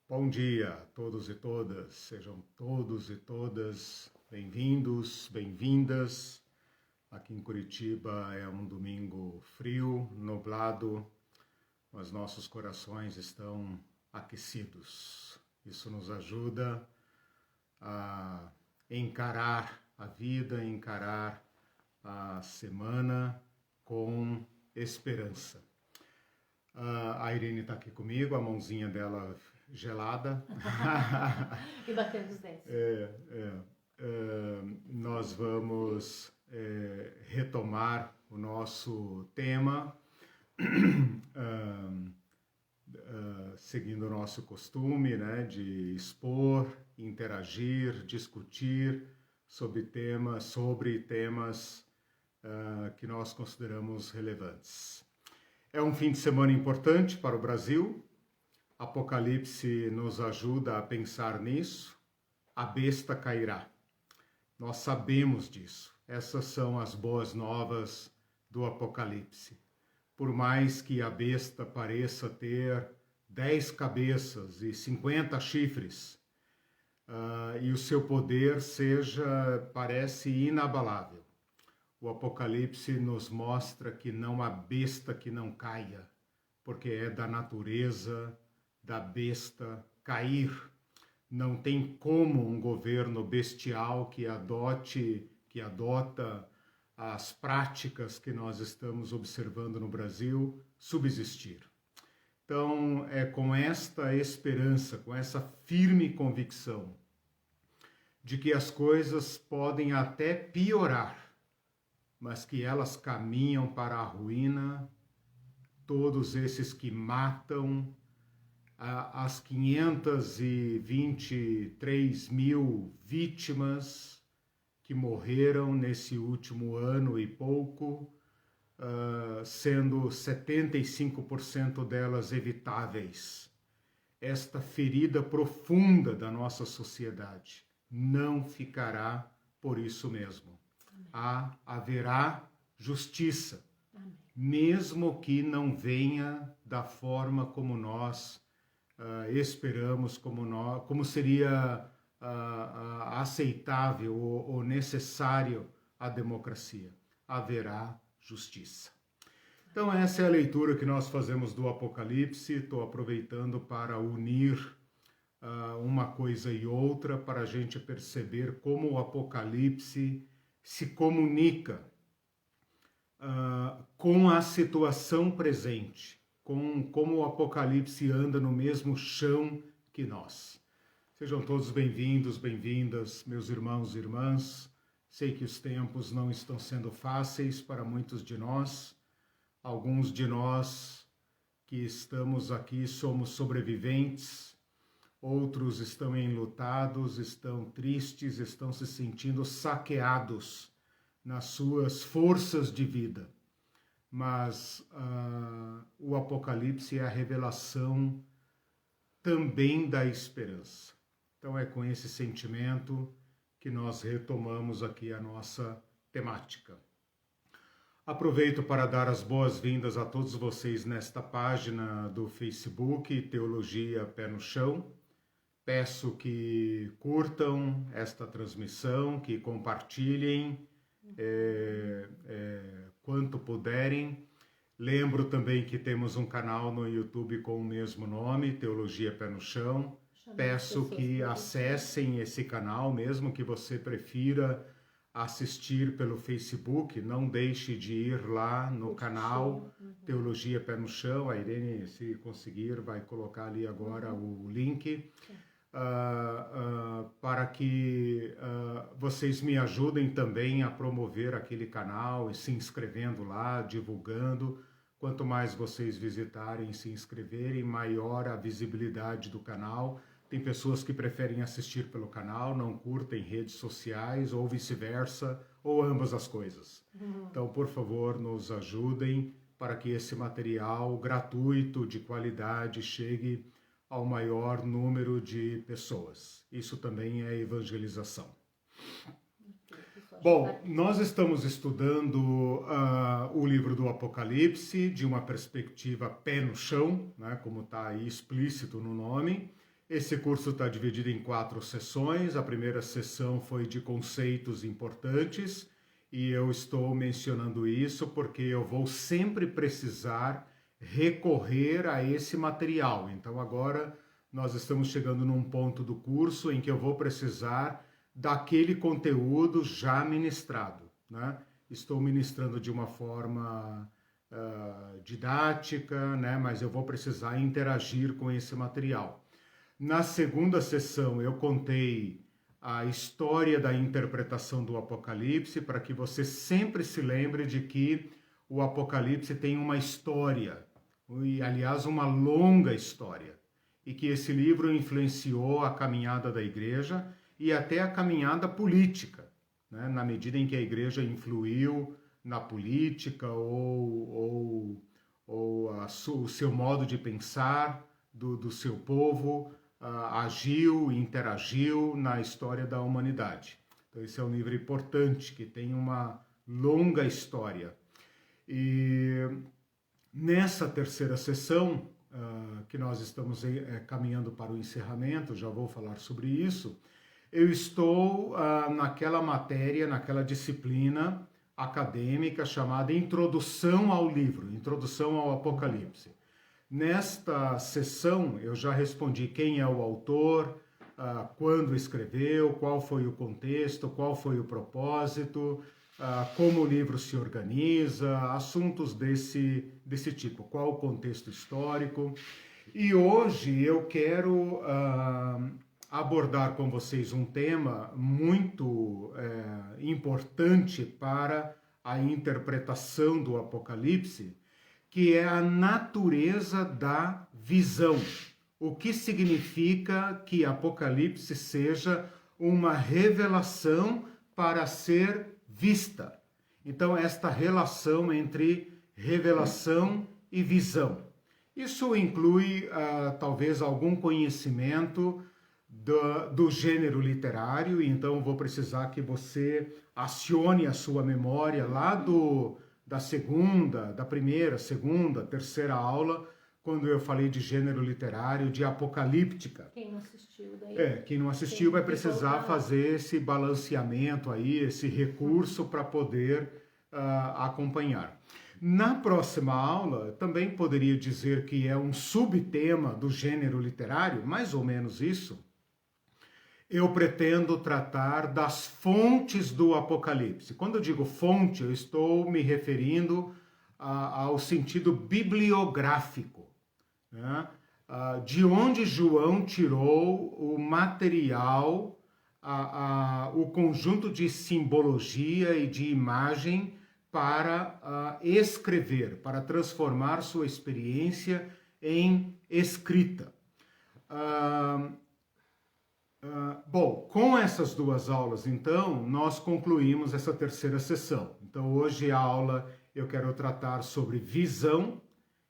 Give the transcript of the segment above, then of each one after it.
Bom dia a todos e todas, sejam todos e todas bem-vindos, bem-vindas. Aqui em Curitiba é um domingo frio, nublado, mas nossos corações estão aquecidos. Isso nos ajuda a encarar a vida, encarar a semana com esperança. A Irene está aqui comigo, a mãozinha dela gelada. E batendo os dentes. Nós vamos retomar o nosso tema, seguindo o nosso costume, né, de expor, interagir, discutir sobre temas que nós consideramos relevantes. É um fim de semana importante para o Brasil. Apocalipse nos ajuda a pensar nisso. A besta cairá. Nós sabemos disso. Essas são as boas novas do Apocalipse. Por mais que a besta pareça ter 10 cabeças e 50 chifres, e o seu poder parece inabalável, o Apocalipse nos mostra que não há besta que não caia, porque é da natureza da besta cair. Não tem como um governo bestial que adota as práticas que nós estamos observando no Brasil subsistir. Então, é com esta esperança, com essa firme convicção de que as coisas podem até piorar, mas que elas caminham para a ruína, todos esses que matam, as 523 mil vítimas que morreram nesse último ano e pouco, sendo 75% delas evitáveis. Esta ferida profunda da nossa sociedade não ficará por isso mesmo. Haverá justiça, mesmo que não venha da forma como nós esperamos, como seria aceitável ou necessário a democracia. Haverá justiça. Então essa é a leitura que nós fazemos do Apocalipse. Estou aproveitando para unir uma coisa e outra, para a gente perceber como o Apocalipse se comunica com a situação presente, como o Apocalipse anda no mesmo chão que nós. Sejam todos bem-vindos, bem-vindas, meus irmãos e irmãs. Sei que os tempos não estão sendo fáceis para muitos de nós. Alguns de nós que estamos aqui somos sobreviventes, outros estão enlutados, estão tristes, estão se sentindo saqueados nas suas forças de vida. Mas o Apocalipse é a revelação também da esperança. Então é com esse sentimento que nós retomamos aqui a nossa temática. Aproveito para dar as boas-vindas a todos vocês nesta página do Facebook, Teologia Pé no Chão. Peço que curtam esta transmissão, que compartilhem quanto puderem. Lembro também que temos um canal no YouTube com o mesmo nome, Teologia Pé no Chão. Peço que acessem esse canal, mesmo que você prefira assistir pelo Facebook, não deixe de ir lá no canal Teologia Pé no Chão. A Irene, se conseguir, vai colocar ali agora o link. Para que vocês me ajudem também a promover aquele canal e se inscrevendo lá, divulgando. Quanto mais vocês visitarem e se inscreverem, maior a visibilidade do canal. Tem pessoas que preferem assistir pelo canal, não curtem redes sociais, ou vice-versa, ou ambas as coisas. Então, por favor, nos ajudem para que esse material gratuito, de qualidade, chegue ao maior número de pessoas. Isso também é evangelização. Bom, nós estamos estudando o livro do Apocalipse de uma perspectiva pé no chão, né, como está aí explícito no nome, Esse curso está dividido em 4 sessões. A primeira sessão foi de conceitos importantes e eu estou mencionando isso porque eu vou sempre precisar recorrer a esse material. Então agora nós estamos chegando num ponto do curso em que eu vou precisar daquele conteúdo já ministrado, né? Estou ministrando de uma forma didática, né? Mas eu vou precisar interagir com esse material. Na segunda sessão eu contei a história da interpretação do Apocalipse para que você sempre se lembre de que o Apocalipse tem uma história, e aliás uma longa história, e que esse livro influenciou a caminhada da igreja e até a caminhada política, né? Na medida em que a igreja influiu na política ou o seu modo de pensar do seu povo, agiu, interagiu na história da humanidade. Então esse é um livro importante, que tem uma longa história. E nessa terceira sessão, que nós estamos caminhando para o encerramento, já vou falar sobre isso, eu estou naquela matéria, naquela disciplina acadêmica chamada Introdução ao Livro, Introdução ao Apocalipse. Nesta sessão eu já respondi quem é o autor, quando escreveu, qual foi o contexto, qual foi o propósito, como o livro se organiza, assuntos desse tipo, qual o contexto histórico. E hoje eu quero abordar com vocês um tema muito importante para a interpretação do Apocalipse, que é a natureza da visão. O que significa que Apocalipse seja uma revelação para ser vista. Então, esta relação entre revelação e visão. Isso inclui, talvez, algum conhecimento do gênero literário, então vou precisar que você acione a sua memória lá da primeira, segunda, terceira aula, quando eu falei de gênero literário, de apocalíptica. Quem não assistiu daí? Quem não assistiu vai precisar fazer esse balanceamento aí, esse recurso para poder acompanhar. Na próxima aula, também poderia dizer que é um subtema do gênero literário, mais ou menos isso. Eu pretendo tratar das fontes do Apocalipse. Quando eu digo fonte, eu estou me referindo ao sentido bibliográfico, né? De onde João tirou o material, o conjunto de simbologia e de imagem para escrever, para transformar sua experiência em escrita. Bom, com essas 2 aulas, então, nós concluímos essa terceira sessão. Então, hoje a aula eu quero tratar sobre visão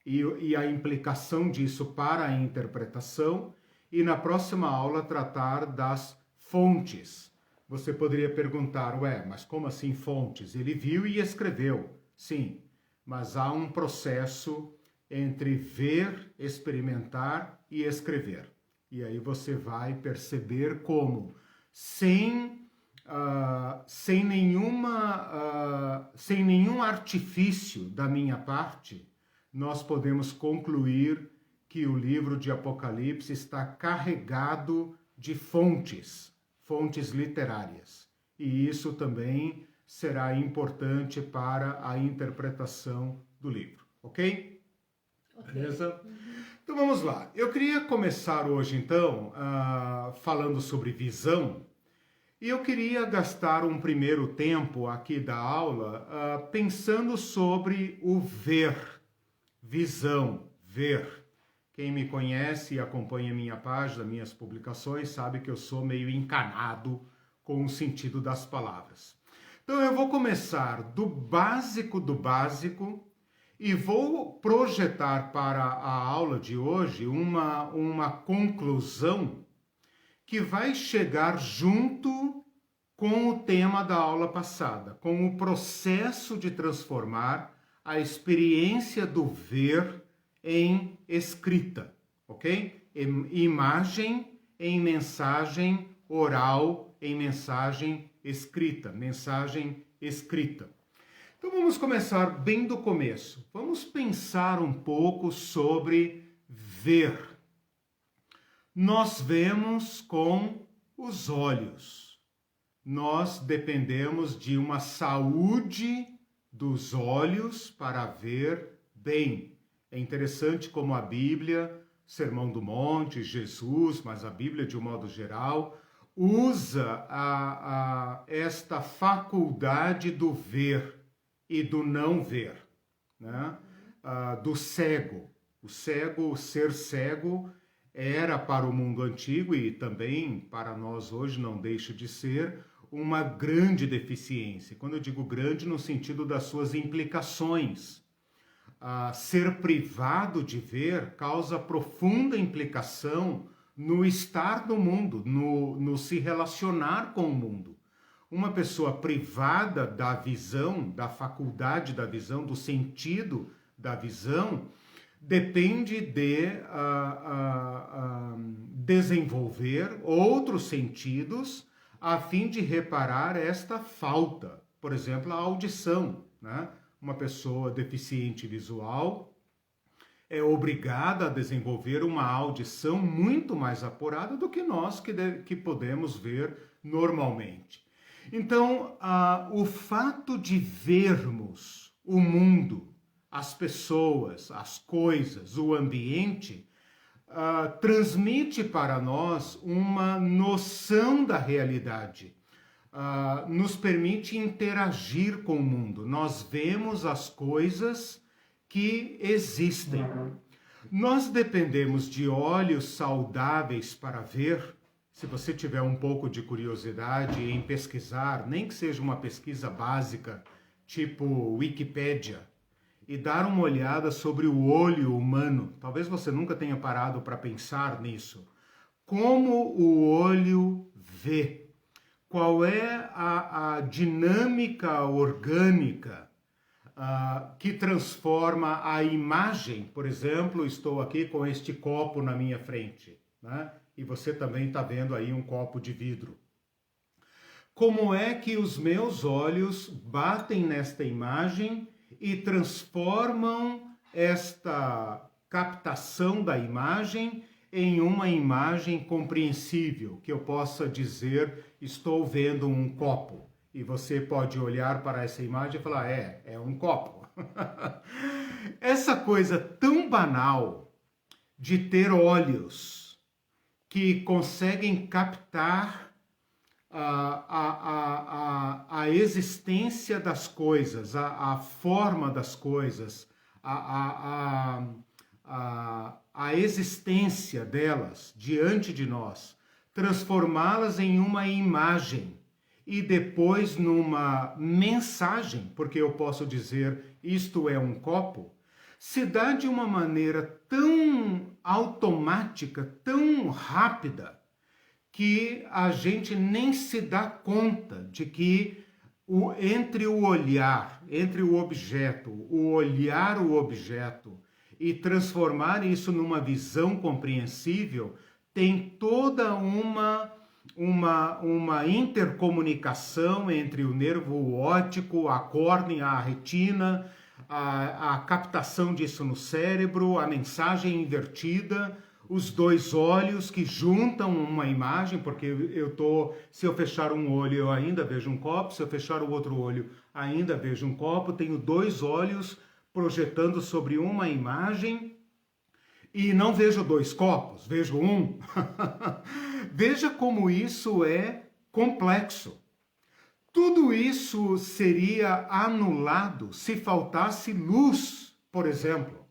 e a implicação disso para a interpretação, e na próxima aula tratar das fontes. Você poderia perguntar, mas como assim fontes? Ele viu e escreveu. Sim, mas há um processo entre ver, experimentar e escrever. E aí você vai perceber como, sem nenhum artifício da minha parte, nós podemos concluir que o livro de Apocalipse está carregado de fontes literárias. E isso também será importante para a interpretação do livro, ok? Beleza? Então vamos lá. Eu queria começar hoje, então, falando sobre visão, e eu queria gastar um primeiro tempo aqui da aula pensando sobre o ver, visão, ver. Quem me conhece e acompanha minha página, minhas publicações, sabe que eu sou meio encanado com o sentido das palavras. Então eu vou começar do básico e vou projetar para a aula de hoje uma conclusão que vai chegar junto com o tema da aula passada, com o processo de transformar a experiência do ver em escrita, ok? imagem em mensagem oral, em mensagem escrita, mensagem escrita. Então vamos começar bem do começo. Vamos pensar um pouco sobre ver. Nós vemos com os olhos. Nós dependemos de uma saúde dos olhos para ver bem. É interessante como a Bíblia, Sermão do Monte, Jesus, mas a Bíblia de um modo geral, usa esta faculdade do ver e do não ver, né? Do cego. O ser cego, era para o mundo antigo e também para nós hoje não deixa de ser uma grande deficiência. Quando eu digo grande, no sentido das suas implicações. Ser privado de ver causa profunda implicação no estar no mundo, no se relacionar com o mundo. Uma pessoa privada da visão, da faculdade da visão, do sentido da visão, depende de desenvolver outros sentidos a fim de reparar esta falta. Por exemplo, a audição, né? Uma pessoa deficiente visual é obrigada a desenvolver uma audição muito mais apurada do que nós que podemos ver normalmente. Então, o fato de vermos o mundo, as pessoas, as coisas, o ambiente, transmite para nós uma noção da realidade. Nos permite interagir com o mundo. Nós vemos as coisas que existem. Nós dependemos de olhos saudáveis para ver. Se você tiver um pouco de curiosidade em pesquisar, nem que seja uma pesquisa básica, tipo Wikipédia, e dar uma olhada sobre o olho humano. Talvez você nunca tenha parado para pensar nisso. Como o olho vê? Qual é a dinâmica orgânica que transforma a imagem? Por exemplo, estou aqui com este copo na minha frente, né? E você também está vendo aí um copo de vidro. Como é que os meus olhos batem nesta imagem e transformam esta captação da imagem em uma imagem compreensível, que eu possa dizer, estou vendo um copo. E você pode olhar para essa imagem e falar, é um copo. Essa coisa tão banal de ter olhos que conseguem captar a existência das coisas, a forma das coisas, a existência delas diante de nós, transformá-las em uma imagem e depois numa mensagem, porque eu posso dizer isto é um copo, se dá de uma maneira tão automática, tão rápida, que a gente nem se dá conta de que entre o olhar, entre o objeto, o olhar o objeto e transformar isso numa visão compreensível, tem toda uma intercomunicação entre o nervo óptico, a córnea, a retina, a captação disso no cérebro, a mensagem invertida, os dois olhos que juntam uma imagem, porque se eu fechar um olho eu ainda vejo um copo, se eu fechar o outro olho ainda vejo um copo, tenho dois olhos projetando sobre uma imagem e não vejo dois copos, vejo um. Veja como isso é complexo. Tudo isso seria anulado se faltasse luz, por exemplo.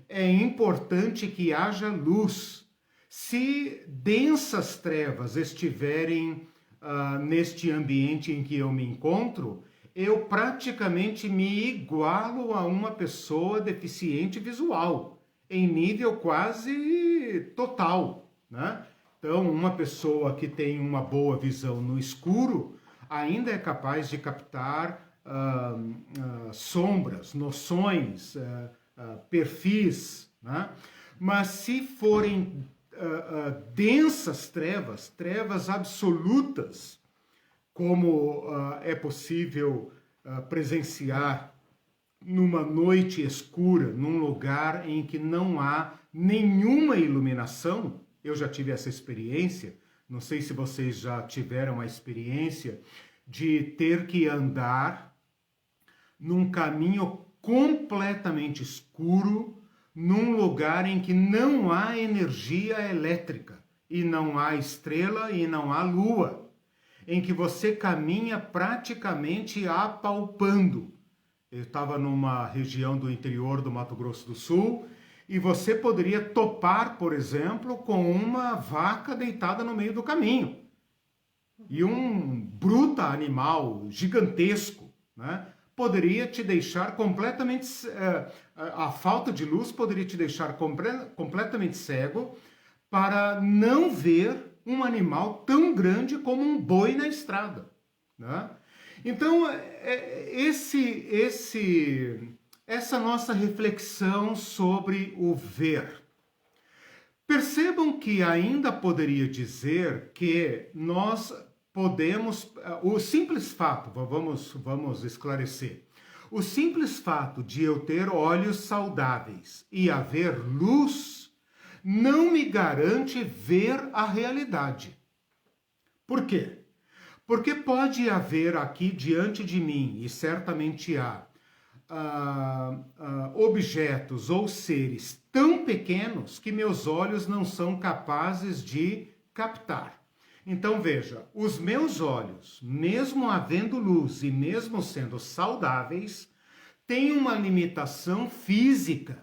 É importante que haja luz. Se densas trevas estiverem neste ambiente em que eu me encontro, eu praticamente me igualo a uma pessoa deficiente visual, em nível quase total, né? Então, uma pessoa que tem uma boa visão no escuro ainda é capaz de captar sombras, noções, perfis, né? Mas se forem densas trevas, trevas absolutas, como é possível presenciar numa noite escura, num lugar em que não há nenhuma iluminação. Eu já tive essa experiência, não sei se vocês já tiveram a experiência de ter que andar num caminho completamente escuro, num lugar em que não há energia elétrica, e não há estrela e não há lua, em que você caminha praticamente apalpando. Eu estava numa região do interior do Mato Grosso do Sul, e você poderia topar, por exemplo, com uma vaca deitada no meio do caminho. E um bruta animal gigantesco, né, poderia te deixar completamente... a falta de luz poderia te deixar completamente cego para não ver um animal tão grande como um boi na estrada, né? Então, essa nossa reflexão sobre o ver. Percebam que ainda poderia dizer que nós podemos, o simples fato, vamos esclarecer, o simples fato de eu ter olhos saudáveis e haver luz não me garante ver a realidade. Por quê? Porque pode haver aqui diante de mim, e certamente há, objetos ou seres tão pequenos que meus olhos não são capazes de captar. Então veja, os meus olhos, mesmo havendo luz e mesmo sendo saudáveis, têm uma limitação física.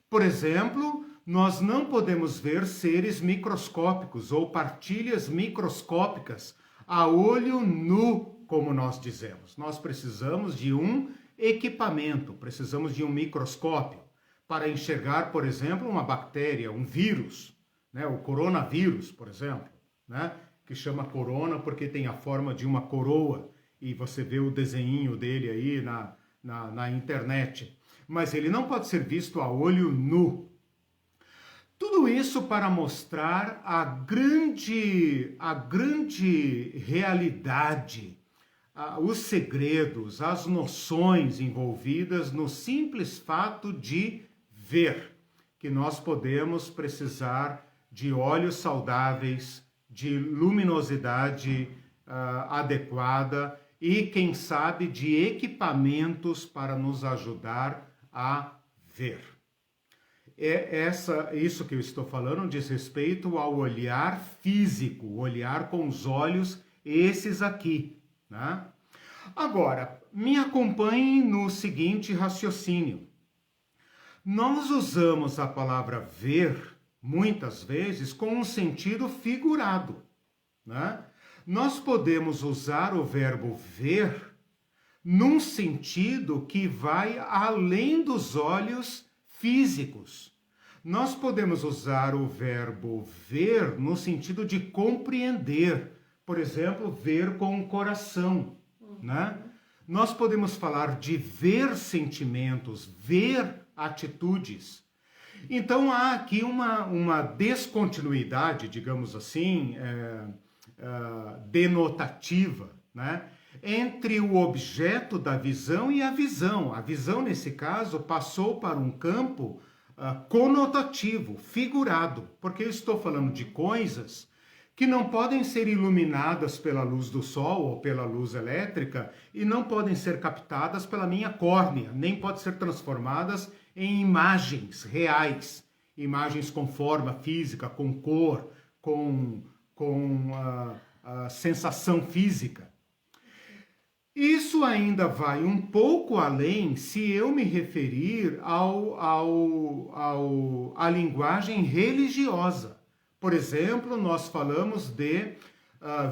Por exemplo, nós não podemos ver seres microscópicos ou partilhas microscópicas a olho nu, como nós dizemos. Nós precisamos de um equipamento, precisamos de um microscópio para enxergar, por exemplo, uma bactéria, um vírus, né? O coronavírus, por exemplo, né? Que chama corona porque tem a forma de uma coroa, e você vê o desenho dele aí na internet. Mas ele não pode ser visto a olho nu. Tudo isso para mostrar a grande realidade, os segredos, as noções envolvidas no simples fato de ver, que nós podemos precisar de olhos saudáveis, de luminosidade adequada e, quem sabe, de equipamentos para nos ajudar a ver. Isso que eu estou falando diz respeito ao olhar físico, o olhar com os olhos, esses aqui, né? Agora, me acompanhem no seguinte raciocínio. Nós usamos a palavra ver, muitas vezes, com um sentido figurado, né? Nós podemos usar o verbo ver num sentido que vai além dos olhos físicos. Nós podemos usar o verbo ver no sentido de compreender, por exemplo, ver com o coração, né? Nós podemos falar de ver sentimentos, ver atitudes. Então há aqui uma descontinuidade, digamos assim, denotativa, né? Entre o objeto da visão e a visão. A visão, nesse caso, passou para um campo conotativo, figurado, porque eu estou falando de coisas que não podem ser iluminadas pela luz do sol ou pela luz elétrica e não podem ser captadas pela minha córnea, nem podem ser transformadas em imagens reais, imagens com forma física, com cor, com sensação física. Isso ainda vai um pouco além se eu me referir à linguagem religiosa. Por exemplo, nós falamos de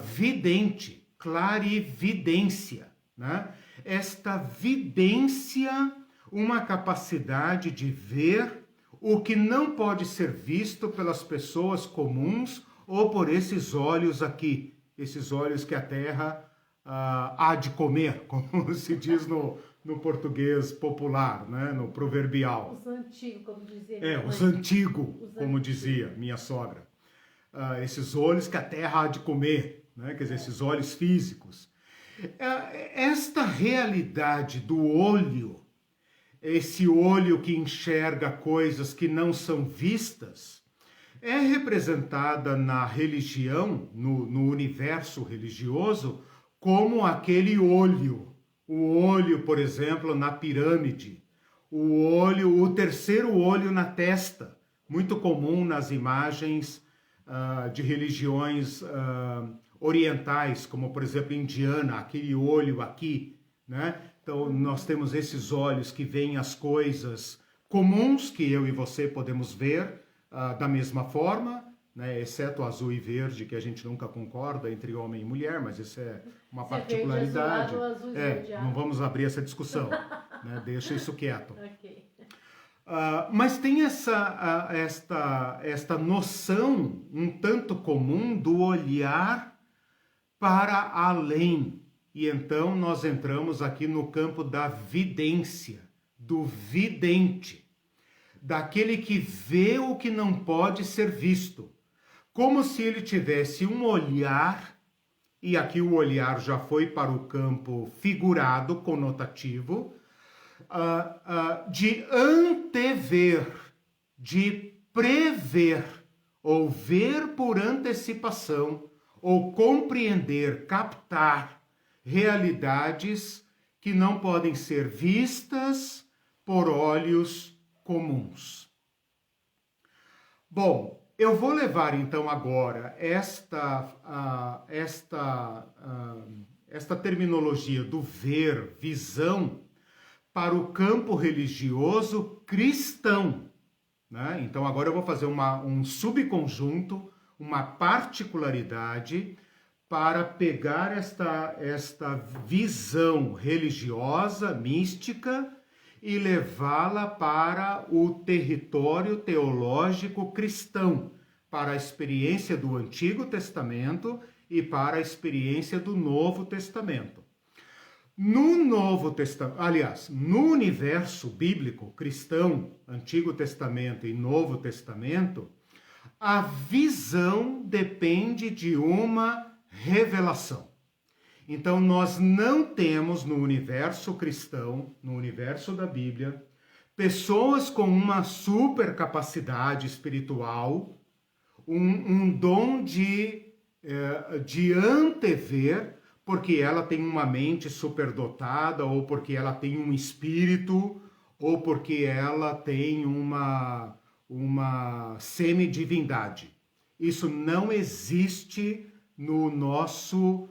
vidente, clarividência, né? Esta vidência, uma capacidade de ver o que não pode ser visto pelas pessoas comuns ou por esses olhos aqui, esses olhos que a terra há de comer, como se diz no português popular, né? No proverbial. Os antigos, como dizia. Os antigos, como dizia minha sogra. esses olhos que a terra há de comer, né? Quer dizer, esses olhos físicos. Esta realidade do olho, esse olho que enxerga coisas que não são vistas, é representada na religião, no universo religioso, como aquele olho. O olho, por exemplo, na pirâmide. O terceiro olho na testa. Muito comum nas imagens de religiões orientais, como, por exemplo, indiana, aquele olho aqui, né? Então, nós temos esses olhos que veem as coisas comuns que eu e você podemos ver da mesma forma, né? Exceto azul e verde, que a gente nunca concorda entre homem e mulher, mas isso é uma particularidade. Verde, azul, verde, não vamos abrir essa discussão, né? Deixa isso quieto. Ok. Mas tem esta noção um tanto comum do olhar para além. E então nós entramos aqui no campo da vidência, do vidente, daquele que vê o que não pode ser visto, como se ele tivesse um olhar, e aqui o olhar já foi para o campo figurado, conotativo, de antever, de prever, ou ver por antecipação, ou compreender, captar realidades que não podem ser vistas por olhos comuns. Bom, eu vou levar então agora esta terminologia do ver, visão, para o campo religioso cristão, né? Então agora eu vou fazer um subconjunto, uma particularidade para pegar esta visão religiosa, mística, e levá-la para o território teológico cristão, para a experiência do Antigo Testamento e para a experiência do Novo Testamento. No Novo Testamento, aliás, no universo bíblico cristão, Antigo Testamento e Novo Testamento, a visão depende de uma revelação. Então, nós não temos no universo cristão, no universo da Bíblia, pessoas com uma super capacidade espiritual, um dom de antever, porque ela tem uma mente superdotada, ou porque ela tem um espírito, ou porque ela tem uma semidivindade. Isso não existe no nosso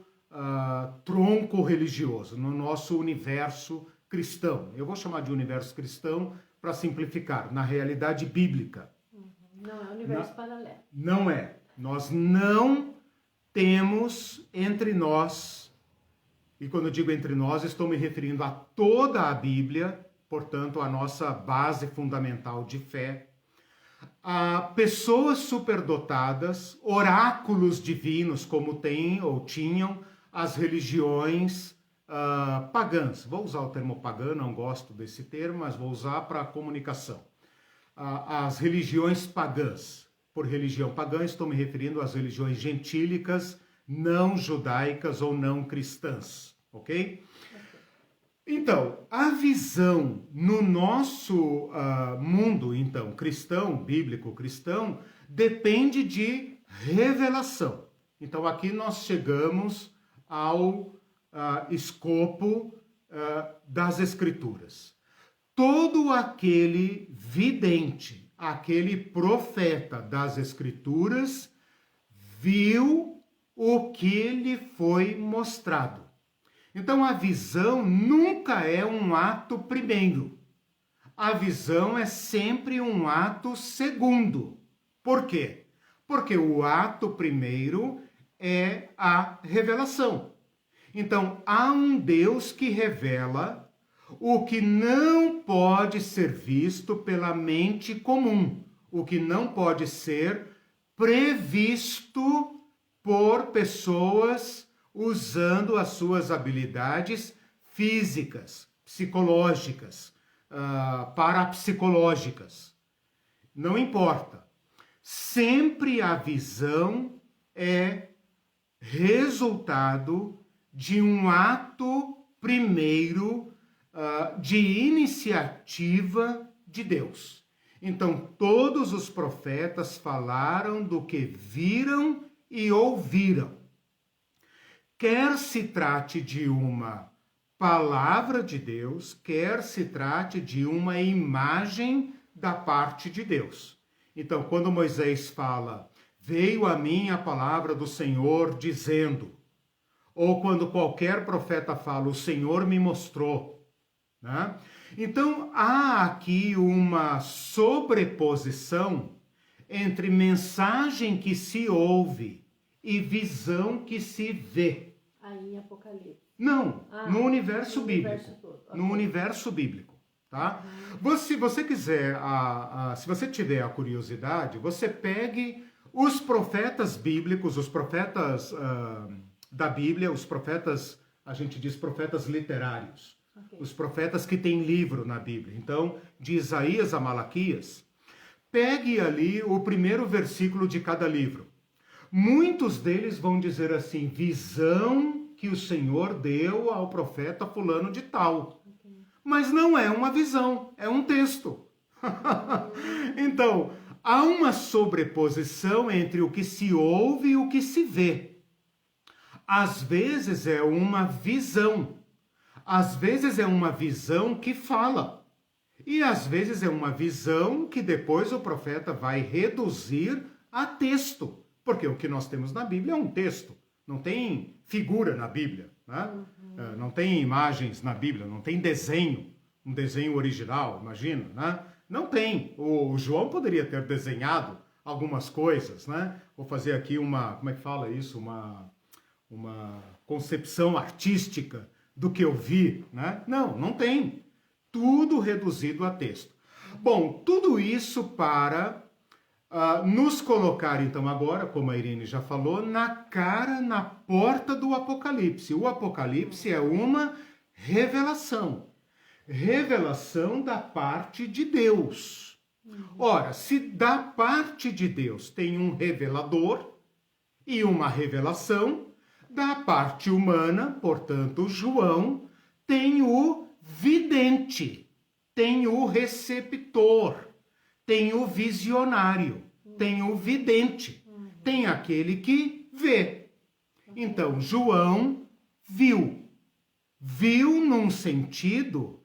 tronco religioso, no nosso universo cristão. Eu vou chamar de universo cristão para simplificar, na realidade bíblica. Não é universo paralelo. Não é. Nós não temos entre nós, e quando eu digo entre nós, estou me referindo a toda a Bíblia, portanto, a nossa base fundamental de fé, a pessoas superdotadas, oráculos divinos, como tem ou tinham as religiões pagãs. Vou usar o termo pagã, não gosto desse termo, mas vou usar para comunicação. As religiões pagãs. Por religião pagã, estou me referindo às religiões gentílicas, não judaicas ou não cristãs, ok? Então, a visão no nosso mundo, então, cristão, bíblico cristão, depende de revelação. Então, aqui nós chegamos ao escopo das Escrituras. Todo aquele vidente, aquele profeta das Escrituras, viu o que lhe foi mostrado. Então, a visão nunca é um ato primeiro. A visão é sempre um ato segundo. Por quê? Porque o ato primeiro é a revelação. Então, há um Deus que revela o que não pode ser visto pela mente comum, o que não pode ser previsto por pessoas usando as suas habilidades físicas, psicológicas, parapsicológicas. Não importa. sempre a visão é resultado de um ato primeiro de iniciativa de Deus. Então, todos os profetas falaram do que viram e ouviram. Quer se trate de uma palavra de Deus, quer se trate de uma imagem da parte de Deus. Então, quando Moisés fala, veio a mim a palavra do Senhor dizendo, ou quando qualquer profeta fala, o Senhor me mostrou, né? Então, há aqui uma sobreposição entre mensagem que se ouve e visão que se vê. Aí em Apocalipse. Não, no universo bíblico. Okay. No universo bíblico, tá? Se você quiser, se você tiver a curiosidade, você pegue os profetas bíblicos, os profetas da Bíblia, os profetas, a gente diz profetas literários. Okay. Os profetas que têm livro na Bíblia. Então, de Isaías a Malaquias, pegue ali o primeiro versículo de cada livro. Muitos deles vão dizer assim, visão que o Senhor deu ao profeta fulano de tal. Okay. Mas não é uma visão, é um texto. Então, há uma sobreposição entre o que se ouve e o que se vê. Às vezes é uma visão. Às vezes é uma visão que fala. E às vezes é uma visão que depois o profeta vai reduzir a texto. Porque o que nós temos na Bíblia é um texto. Não tem figura na Bíblia, né? Não tem imagens na Bíblia, não tem desenho, um desenho original, imagina, né? Não tem. O João poderia ter desenhado algumas coisas, né? Vou fazer aqui uma, como é que fala isso? Uma concepção artística do que eu vi, né? Não tem. Tudo reduzido a texto. Bom, tudo isso para nos colocar, então, agora, como a Irene já falou, na porta do Apocalipse. O Apocalipse é uma revelação. Revelação da parte de Deus. Ora, se da parte de Deus tem um revelador e uma revelação, da parte humana, portanto, João, tem o vidente, tem o receptor, tem o visionário, tem o vidente, tem aquele que vê. Então, João viu. Viu num sentido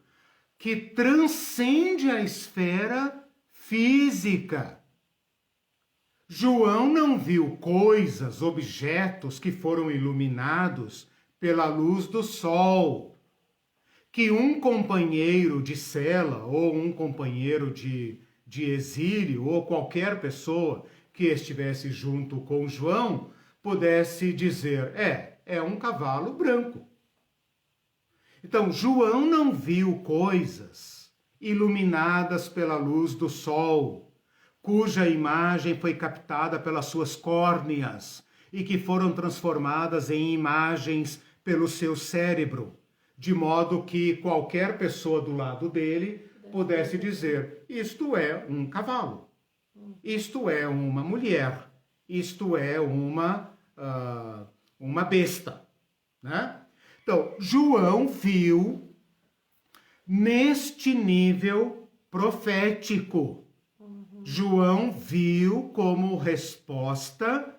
que transcende a esfera física. João não viu coisas, objetos que foram iluminados pela luz do sol, que um companheiro de cela ou um companheiro de exílio ou qualquer pessoa que estivesse junto com João pudesse dizer, é um cavalo branco. Então, João não viu coisas iluminadas pela luz do sol, cuja imagem foi captada pelas suas córneas e que foram transformadas em imagens pelo seu cérebro, de modo que qualquer pessoa do lado dele pudesse dizer, isto é um cavalo, isto é uma mulher, isto é uma besta, né? Então, João viu neste nível profético. João viu como resposta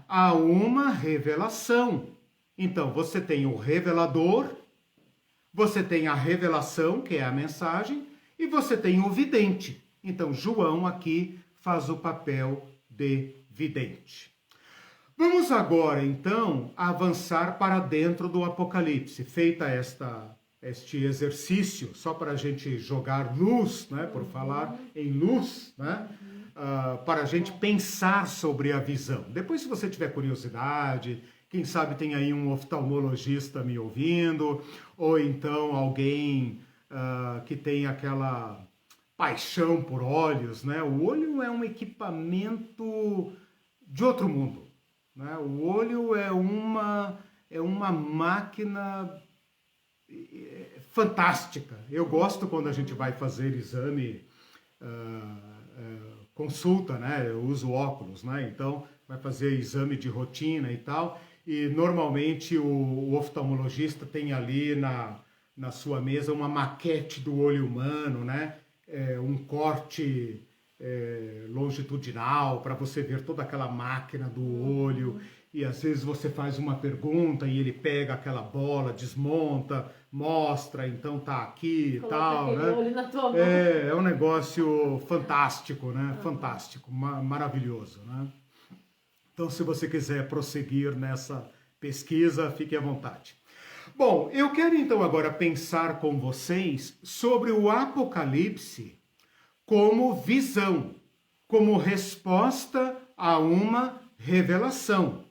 a uma revelação. Então, você tem o revelador, você tem a revelação, que é a mensagem, e você tem o vidente. Então, João aqui faz o papel de vidente. Vamos agora, então, avançar para dentro do Apocalipse. Feita este exercício, só para a gente jogar luz, né, por falar em luz, né, para a gente pensar sobre a visão. Depois, se você tiver curiosidade, quem sabe tem aí um oftalmologista me ouvindo, ou então alguém que tem aquela paixão por olhos, né? O olho é um equipamento de outro mundo, né? O olho é uma máquina fantástica. Eu gosto quando a gente vai fazer exame consulta, né? Eu uso óculos, né? Então vai fazer exame de rotina e tal. E normalmente o oftalmologista tem ali na sua mesa uma maquete do olho humano, né? Um corte longitudinal para você ver toda aquela máquina do olho. E às vezes você faz uma pergunta e ele pega aquela bola, desmonta, mostra, então tá aqui e tal, né? Olho na tua mão. É um negócio fantástico, né? Fantástico, maravilhoso, né? Então, se você quiser prosseguir nessa pesquisa, fique à vontade. Bom, eu quero então agora pensar com vocês sobre o Apocalipse como visão, como resposta a uma revelação.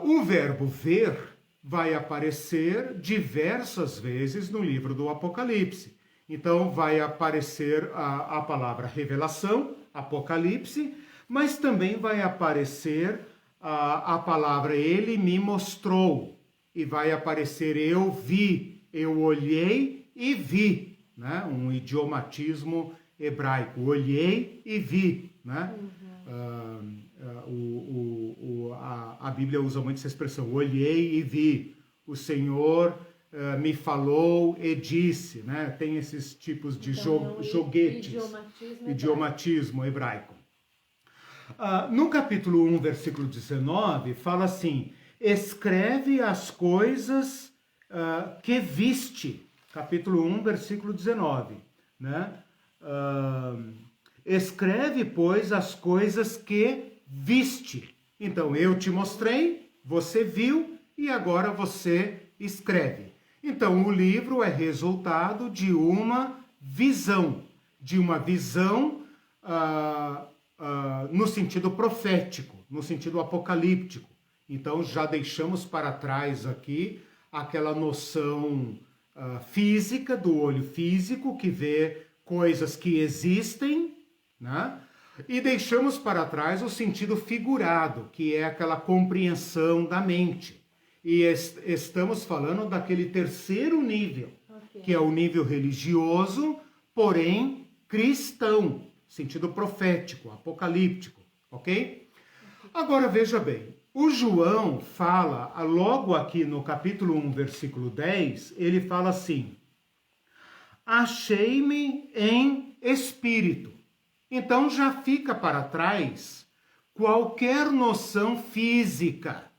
O verbo ver vai aparecer diversas vezes no livro do Apocalipse. Então, vai aparecer a palavra revelação, Apocalipse, mas também vai aparecer a palavra ele me mostrou, e vai aparecer eu vi, eu olhei e vi, né? Um idiomatismo hebraico, olhei e vi, né? A Bíblia usa muito essa expressão, olhei e vi, o Senhor me falou e disse, né? Tem esses tipos de joguetes, idiomatismo hebraico. No capítulo 1, versículo 19, fala assim, escreve as coisas que viste. Capítulo 1, versículo 19, né? Escreve, pois, as coisas que viste. Então, eu te mostrei, você viu, e agora você escreve. Então, o livro é resultado de uma visão no sentido profético, no sentido apocalíptico. Então, já deixamos para trás aqui aquela noção física, do olho físico, que vê coisas que existem, né? E deixamos para trás o sentido figurado, que é aquela compreensão da mente. E estamos falando daquele terceiro nível, que é o nível religioso, porém cristão, sentido profético, apocalíptico, ok? Agora veja bem, o João fala, logo aqui no capítulo 1, versículo 10, ele fala assim, achei-me em espírito. Então já fica para trás qualquer noção física,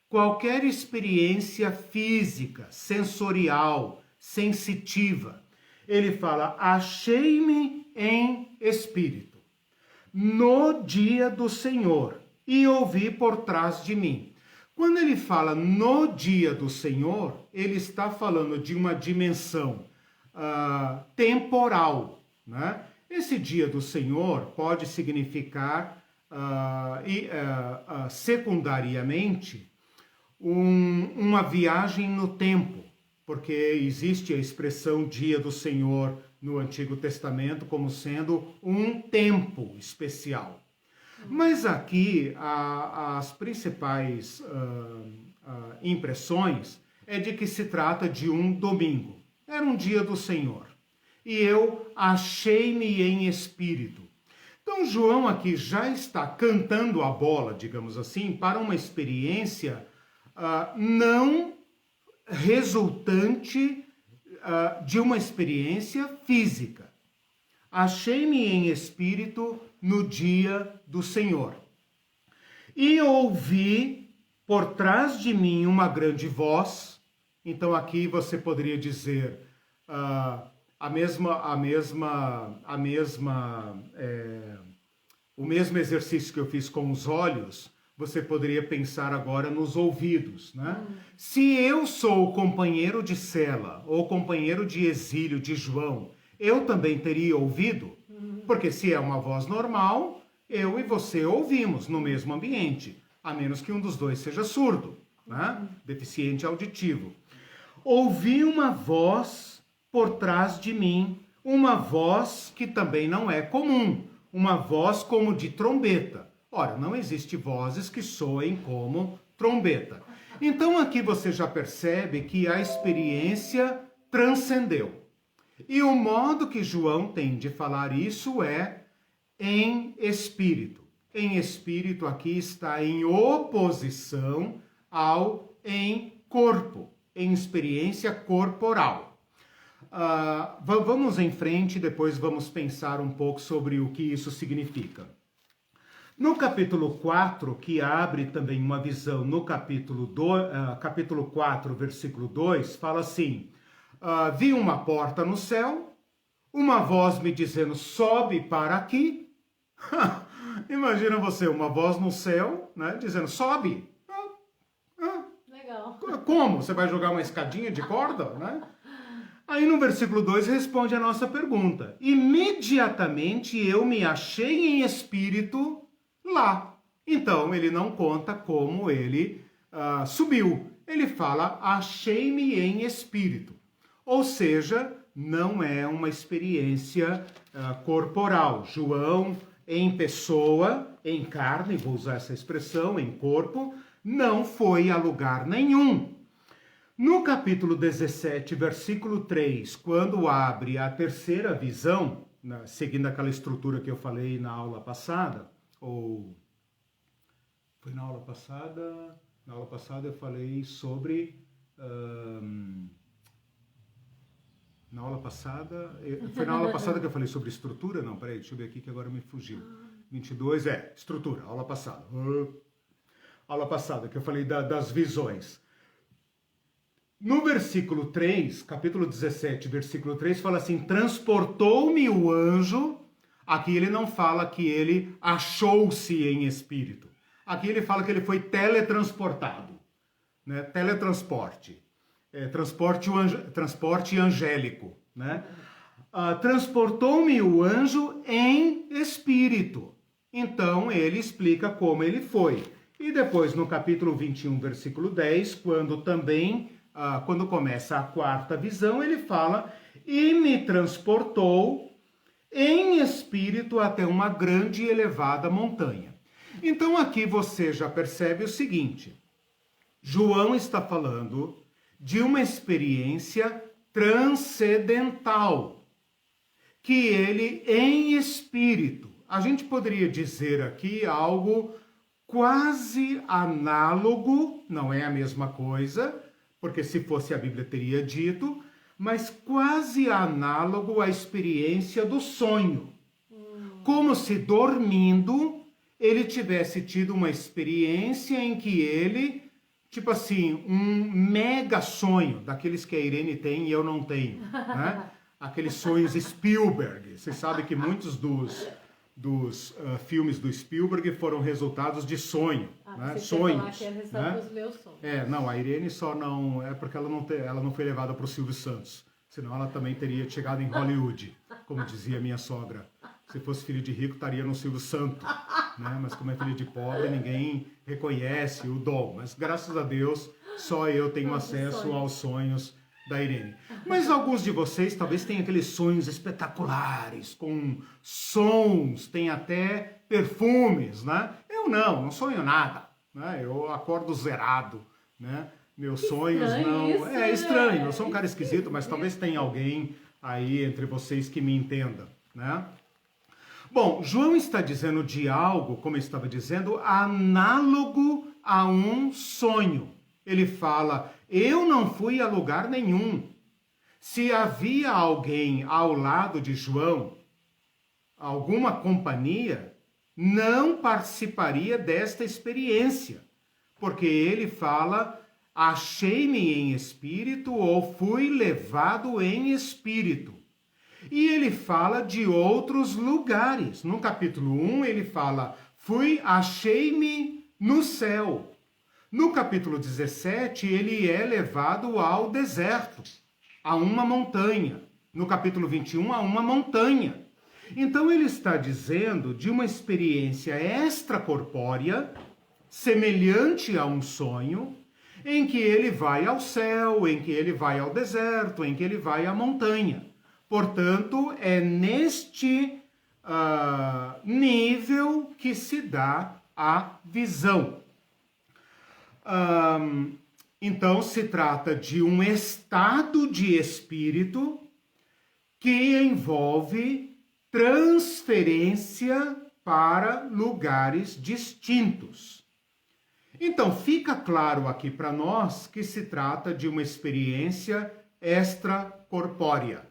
qualquer experiência física, sensorial, sensitiva. Ele fala, achei-me em espírito, no dia do Senhor, e ouvi por trás de mim. Quando ele fala no dia do Senhor, ele está falando de uma dimensão temporal, né? Esse dia do Senhor pode significar secundariamente uma viagem no tempo, porque existe a expressão dia do Senhor no Antigo Testamento como sendo um tempo especial. Mas aqui as principais impressões é de que se trata de um domingo. Era um dia do Senhor. E eu achei-me em espírito. Então João aqui já está cantando a bola, digamos assim, para uma experiência não resultante de uma experiência física. Achei-me em espírito no dia do Senhor. E ouvi por trás de mim uma grande voz. Então aqui você poderia dizer o mesmo exercício que eu fiz com os olhos, você poderia pensar agora nos ouvidos, né? Se eu sou o companheiro de cela ou companheiro de exílio de João, eu também teria ouvido? Porque se é uma voz normal, eu e você ouvimos no mesmo ambiente, a menos que um dos dois seja surdo, né? Deficiente auditivo. Ouvi uma voz por trás de mim, uma voz que também não é comum, uma voz como de trombeta. Ora, não existe vozes que soem como trombeta. Então aqui você já percebe que a experiência transcendeu. E o modo que João tem de falar isso é em espírito. Em espírito aqui está em oposição ao em corpo, em experiência corporal. Vamos em frente, depois vamos pensar um pouco sobre o que isso significa. No capítulo 4, que abre também uma visão, no capítulo 4, versículo 2, fala assim, vi uma porta no céu, uma voz me dizendo, sobe para aqui. Imagina você, uma voz no céu, né, dizendo, sobe. Legal. Como? Você vai jogar uma escadinha de corda, né? Aí no versículo 2 responde a nossa pergunta. Imediatamente eu me achei em espírito lá. Então ele não conta como ele subiu. Ele fala, achei-me em espírito. Ou seja, não é uma experiência corporal. João, em pessoa, em carne, vou usar essa expressão, em corpo, não foi a lugar nenhum. No capítulo 17, versículo 3, quando abre a terceira visão, seguindo aquela estrutura que eu falei na aula passada, ou foi na aula passada? Na aula passada eu falei sobre... Na aula passada... Foi na aula passada que eu falei sobre estrutura? Não, peraí, deixa eu ver aqui que agora me fugiu. 22, estrutura, aula passada. Aula passada, que eu falei das visões. No versículo 3, capítulo 17, versículo 3, fala assim, transportou-me o anjo. Aqui ele não fala que ele achou-se em espírito. Aqui ele fala que ele foi teletransportado, né? Teletransporte. Transporte angélico, né? Transportou-me o anjo em espírito. Então ele explica como ele foi. E depois no capítulo 21, versículo 10, quando começa a quarta visão, ele fala, e me transportou em espírito até uma grande e elevada montanha. Então aqui você já percebe o seguinte, João está falando de uma experiência transcendental, que ele em espírito, a gente poderia dizer aqui algo quase análogo, não é a mesma coisa, porque se fosse a Bíblia teria dito, mas quase análogo à experiência do sonho. Como se dormindo, ele tivesse tido uma experiência em que ele, tipo assim, um mega sonho, daqueles que a Irene tem e eu não tenho, né? Aqueles sonhos Spielberg. Vocês sabem que muitos dos filmes do Spielberg foram resultados de sonho, né? Sonhos. Que é resultado né? dos meus sonhos. Não, a Irene só não... É porque ela não foi levada para o Silvio Santos. Senão ela também teria chegado em Hollywood, como dizia minha sogra. Se fosse filho de rico, estaria no Silvio Santo. Né? Mas como é filho de pobre, ninguém reconhece o dom. Mas graças a Deus, só eu tenho acesso aos sonhos da Irene. Mas alguns de vocês talvez tenham aqueles sonhos espetaculares, com sons, tem até perfumes, né? Eu não sonho nada, né? Eu acordo zerado, né? Meus sonhos não... Isso, É estranho, eu sou um cara esquisito, mas talvez tenha alguém aí entre vocês que me entenda, né? Bom, João está dizendo de algo, como eu estava dizendo, análogo a um sonho. Ele fala, eu não fui a lugar nenhum. Se havia alguém ao lado de João, alguma companhia, não participaria desta experiência. Porque ele fala, achei-me em espírito ou fui levado em espírito. E ele fala de outros lugares. No capítulo 1 ele fala, achei-me no céu. No capítulo 17 ele é levado ao deserto, a uma montanha. No capítulo 21 a uma montanha. Então ele está dizendo de uma experiência extracorpórea, semelhante a um sonho, em que ele vai ao céu, em que ele vai ao deserto, em que ele vai à montanha. Portanto, é neste nível que se dá a visão. Então, se trata de um estado de espírito que envolve transferência para lugares distintos. Então, fica claro aqui para nós que se trata de uma experiência extracorpórea.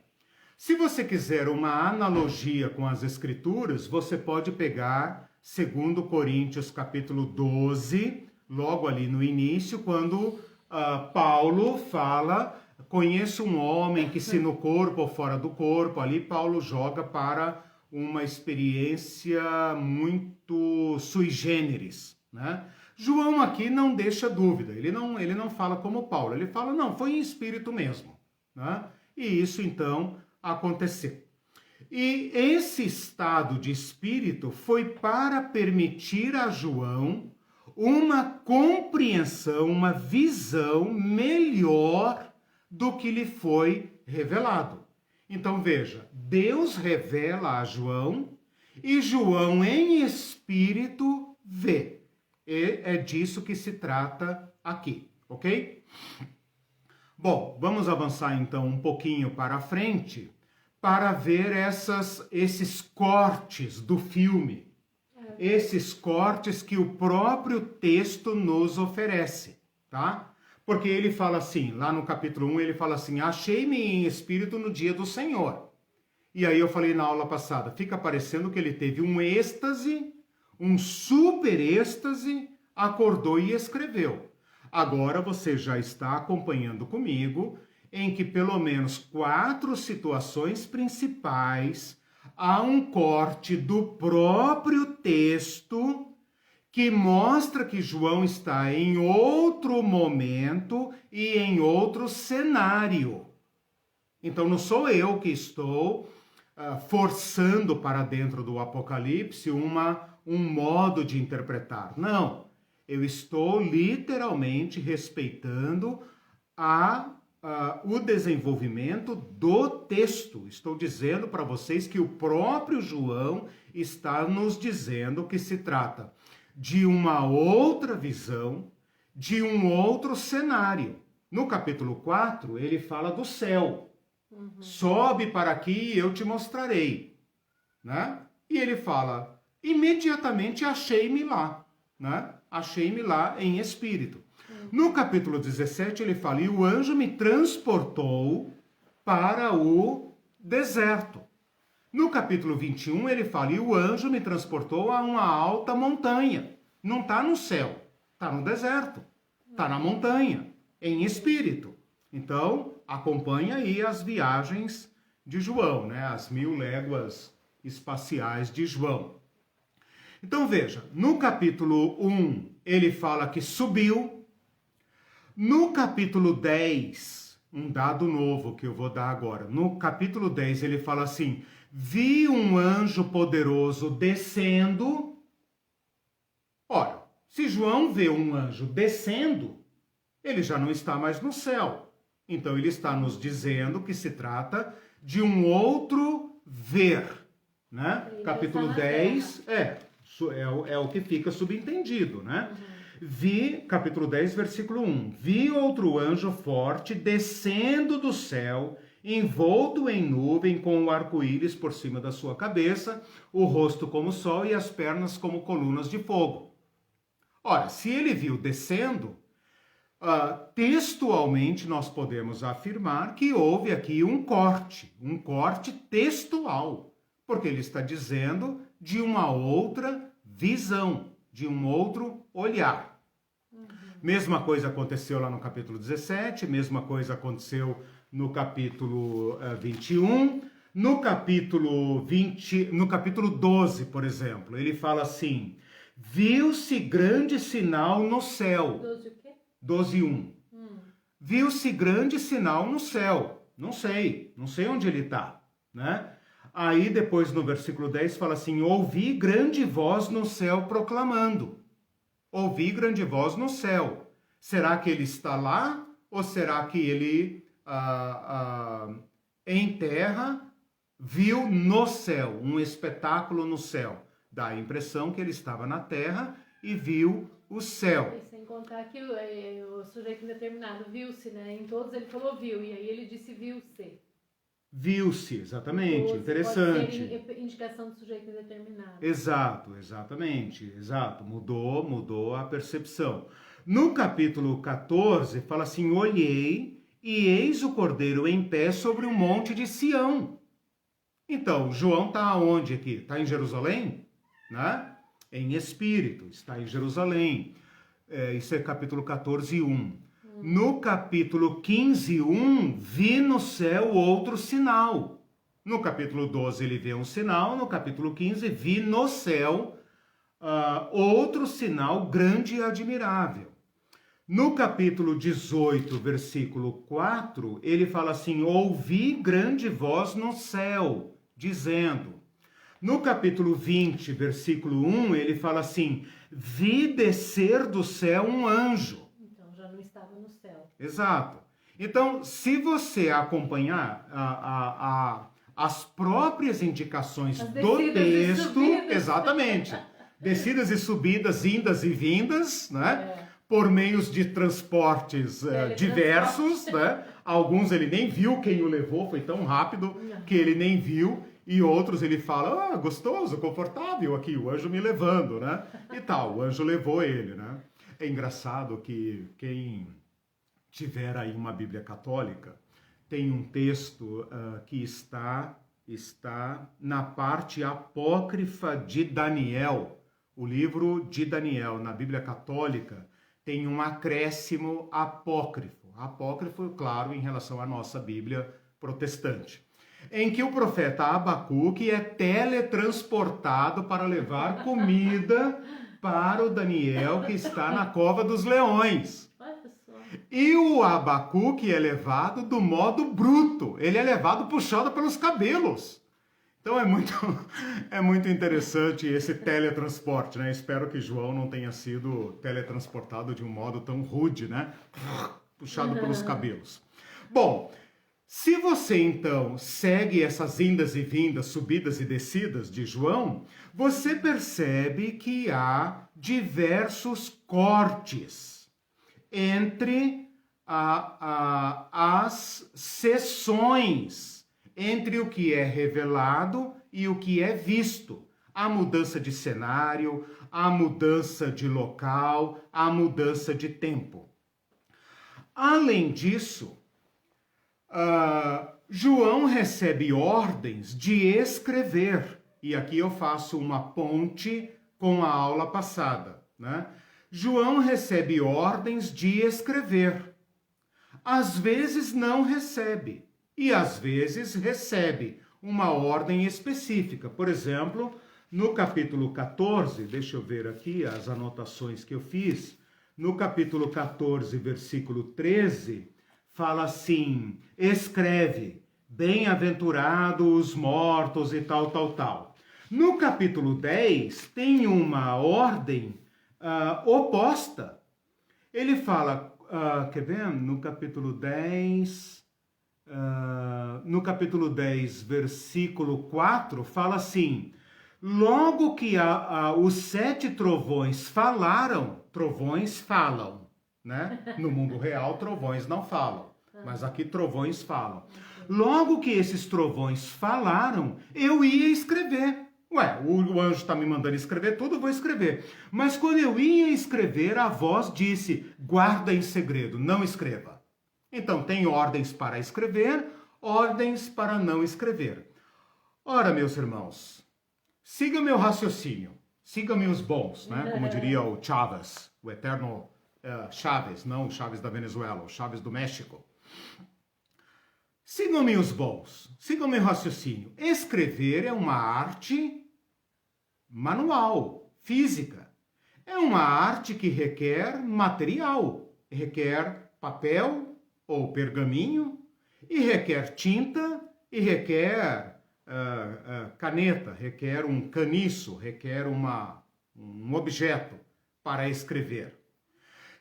Se você quiser uma analogia com as Escrituras, você pode pegar 2 Coríntios capítulo 12, logo ali no início, quando Paulo fala, conheço um homem que se no corpo ou fora do corpo, ali Paulo joga para uma experiência muito sui generis, né? João aqui não deixa dúvida, ele não fala como Paulo, ele fala, não, foi em espírito mesmo, né? E isso então aconteceu. E esse estado de espírito foi para permitir a João uma compreensão, uma visão melhor do que lhe foi revelado. Então veja, Deus revela a João e João em espírito vê. E é disso que se trata aqui, ok? Bom, vamos avançar então um pouquinho para frente para ver esses cortes do filme. Esses cortes que o próprio texto nos oferece, tá? Porque ele fala assim, lá no capítulo 1, ele fala assim, achei-me em espírito no dia do Senhor. E aí eu falei na aula passada, fica parecendo que ele teve um êxtase, um super êxtase, acordou e escreveu. Agora você já está acompanhando comigo em que pelo menos 4 situações principais há um corte do próprio texto que mostra que João está em outro momento e em outro cenário. Então não sou eu que estou forçando para dentro do Apocalipse um modo de interpretar. Não, eu estou literalmente respeitando o desenvolvimento do texto. Estou dizendo para vocês que o próprio João está nos dizendo que se trata de uma outra visão, de um outro cenário. No capítulo 4, ele fala do céu. Sobe para aqui e eu te mostrarei. Né? E ele fala, imediatamente achei-me lá. Né? Achei-me lá em espírito. No capítulo 17, ele fala, e o anjo me transportou para o deserto. No capítulo 21, ele fala, e o anjo me transportou a uma alta montanha. Não está no céu, está no deserto, está na montanha, em espírito. Então, acompanha aí as viagens de João, né? As 1000 léguas espaciais de João. Então, veja, no capítulo 1, ele fala que subiu. No capítulo 10, um dado novo que eu vou dar agora. No capítulo 10, ele fala assim, vi um anjo poderoso descendo. Ora, se João vê um anjo descendo, ele já não está mais no céu. Então, ele está nos dizendo que se trata de um outro ver, né? Capítulo 10 é o que fica subentendido, né? Vi, capítulo 10, versículo 1. Vi outro anjo forte descendo do céu, envolto em nuvem, com o arco-íris por cima da sua cabeça, o rosto como sol e as pernas como colunas de fogo. Ora, se ele viu descendo, textualmente nós podemos afirmar que houve aqui um corte textual, porque ele está dizendo de uma outra visão, de um outro olhar. Mesma coisa aconteceu lá no capítulo 17, mesma coisa aconteceu no capítulo 21. No capítulo 12, por exemplo, ele fala assim, viu-se grande sinal no céu. 12 o quê? 12:1. Viu-se grande sinal no céu. Não sei onde ele está, né? Aí depois no versículo 10 fala assim, ouvi grande voz no céu proclamando. Ouvi grande voz no céu. Será que ele está lá? Ou será que ele em terra viu no céu, um espetáculo no céu? Dá a impressão que ele estava na terra e viu o céu. E sem contar que o sujeito indeterminado viu-se, né? Em todos ele falou viu, e aí ele disse viu-se. Viu-se, exatamente, Ou interessante. pode ser indicação de sujeito indeterminado. Exato, exatamente, exato. Mudou a percepção. No capítulo 14, fala assim: olhei e eis o cordeiro em pé sobre o monte de Sião. Então, João está onde aqui? Está em Jerusalém? Né? Em espírito, está em Jerusalém. Isso é capítulo 14, 1. No capítulo 15, 1, vi no céu outro sinal. No capítulo 12 ele vê um sinal, no capítulo 15 vi no céu outro sinal grande e admirável. No capítulo 18, versículo 4, ele fala assim: ouvi grande voz no céu, dizendo. No capítulo 20, versículo 1, ele fala assim: vi descer do céu um anjo. Então já não estava no céu. Exato. Então, se você acompanhar as próprias indicações do texto, exatamente, descidas e subidas, indas e vindas, né? Por meios de transportes diversos, né? Alguns ele nem viu quem o levou, foi tão rápido que ele nem viu, e outros ele fala, gostoso, confortável aqui, o anjo me levando, né? E tal, o anjo levou ele, né? É engraçado que quem tiver aí uma Bíblia católica, tem um texto que está na parte apócrifa de Daniel, o livro de Daniel, na Bíblia católica, tem um acréscimo apócrifo. Apócrifo, claro, em relação à nossa Bíblia protestante. Em que o profeta Abacuque é teletransportado para levar comida para o Daniel que está na cova dos leões. E o Abacuque é levado do modo bruto. Ele é levado puxado pelos cabelos. Então é muito interessante esse teletransporte, né? Espero que João não tenha sido teletransportado de um modo tão rude, né? Puxado pelos cabelos. Bom, se você então segue essas indas e vindas, subidas e descidas de João, você percebe que há diversos cortes entre as seções, entre o que é revelado e o que é visto. A mudança de cenário, a mudança de local, a mudança de tempo. Além disso, João recebe ordens de escrever. E aqui eu faço uma ponte com a aula passada, né? João recebe ordens de escrever. Às vezes não recebe. E às vezes recebe uma ordem específica. Por exemplo, no capítulo 14, deixa eu ver aqui as anotações que eu fiz. No capítulo 14, versículo 13, fala assim: escreve, bem-aventurados os mortos e tal, tal, tal. No capítulo 10, tem uma ordem oposta. Ele fala, quer ver? No capítulo 10, versículo 4, fala assim: logo que os 7 trovões falaram, trovões falam, né? No mundo real, trovões não falam, mas aqui trovões falam. Logo que esses trovões falaram, eu ia escrever. Ué, o anjo está me mandando escrever tudo, eu vou escrever. Mas quando eu ia escrever, a voz disse: guarda em segredo, não escreva. Então, tem ordens para escrever, ordens para não escrever. Ora, meus irmãos, siga meu raciocínio, siga-me os bons, né? Como diria o Chávez, o eterno Chávez, não o Chávez da Venezuela, o Chávez do México. Sigam-me os bons, sigam meu raciocínio. Escrever é uma arte manual, física. É uma arte que requer material, requer papel ou pergaminho, e requer tinta, e requer caneta, requer um caniço, requer um objeto para escrever.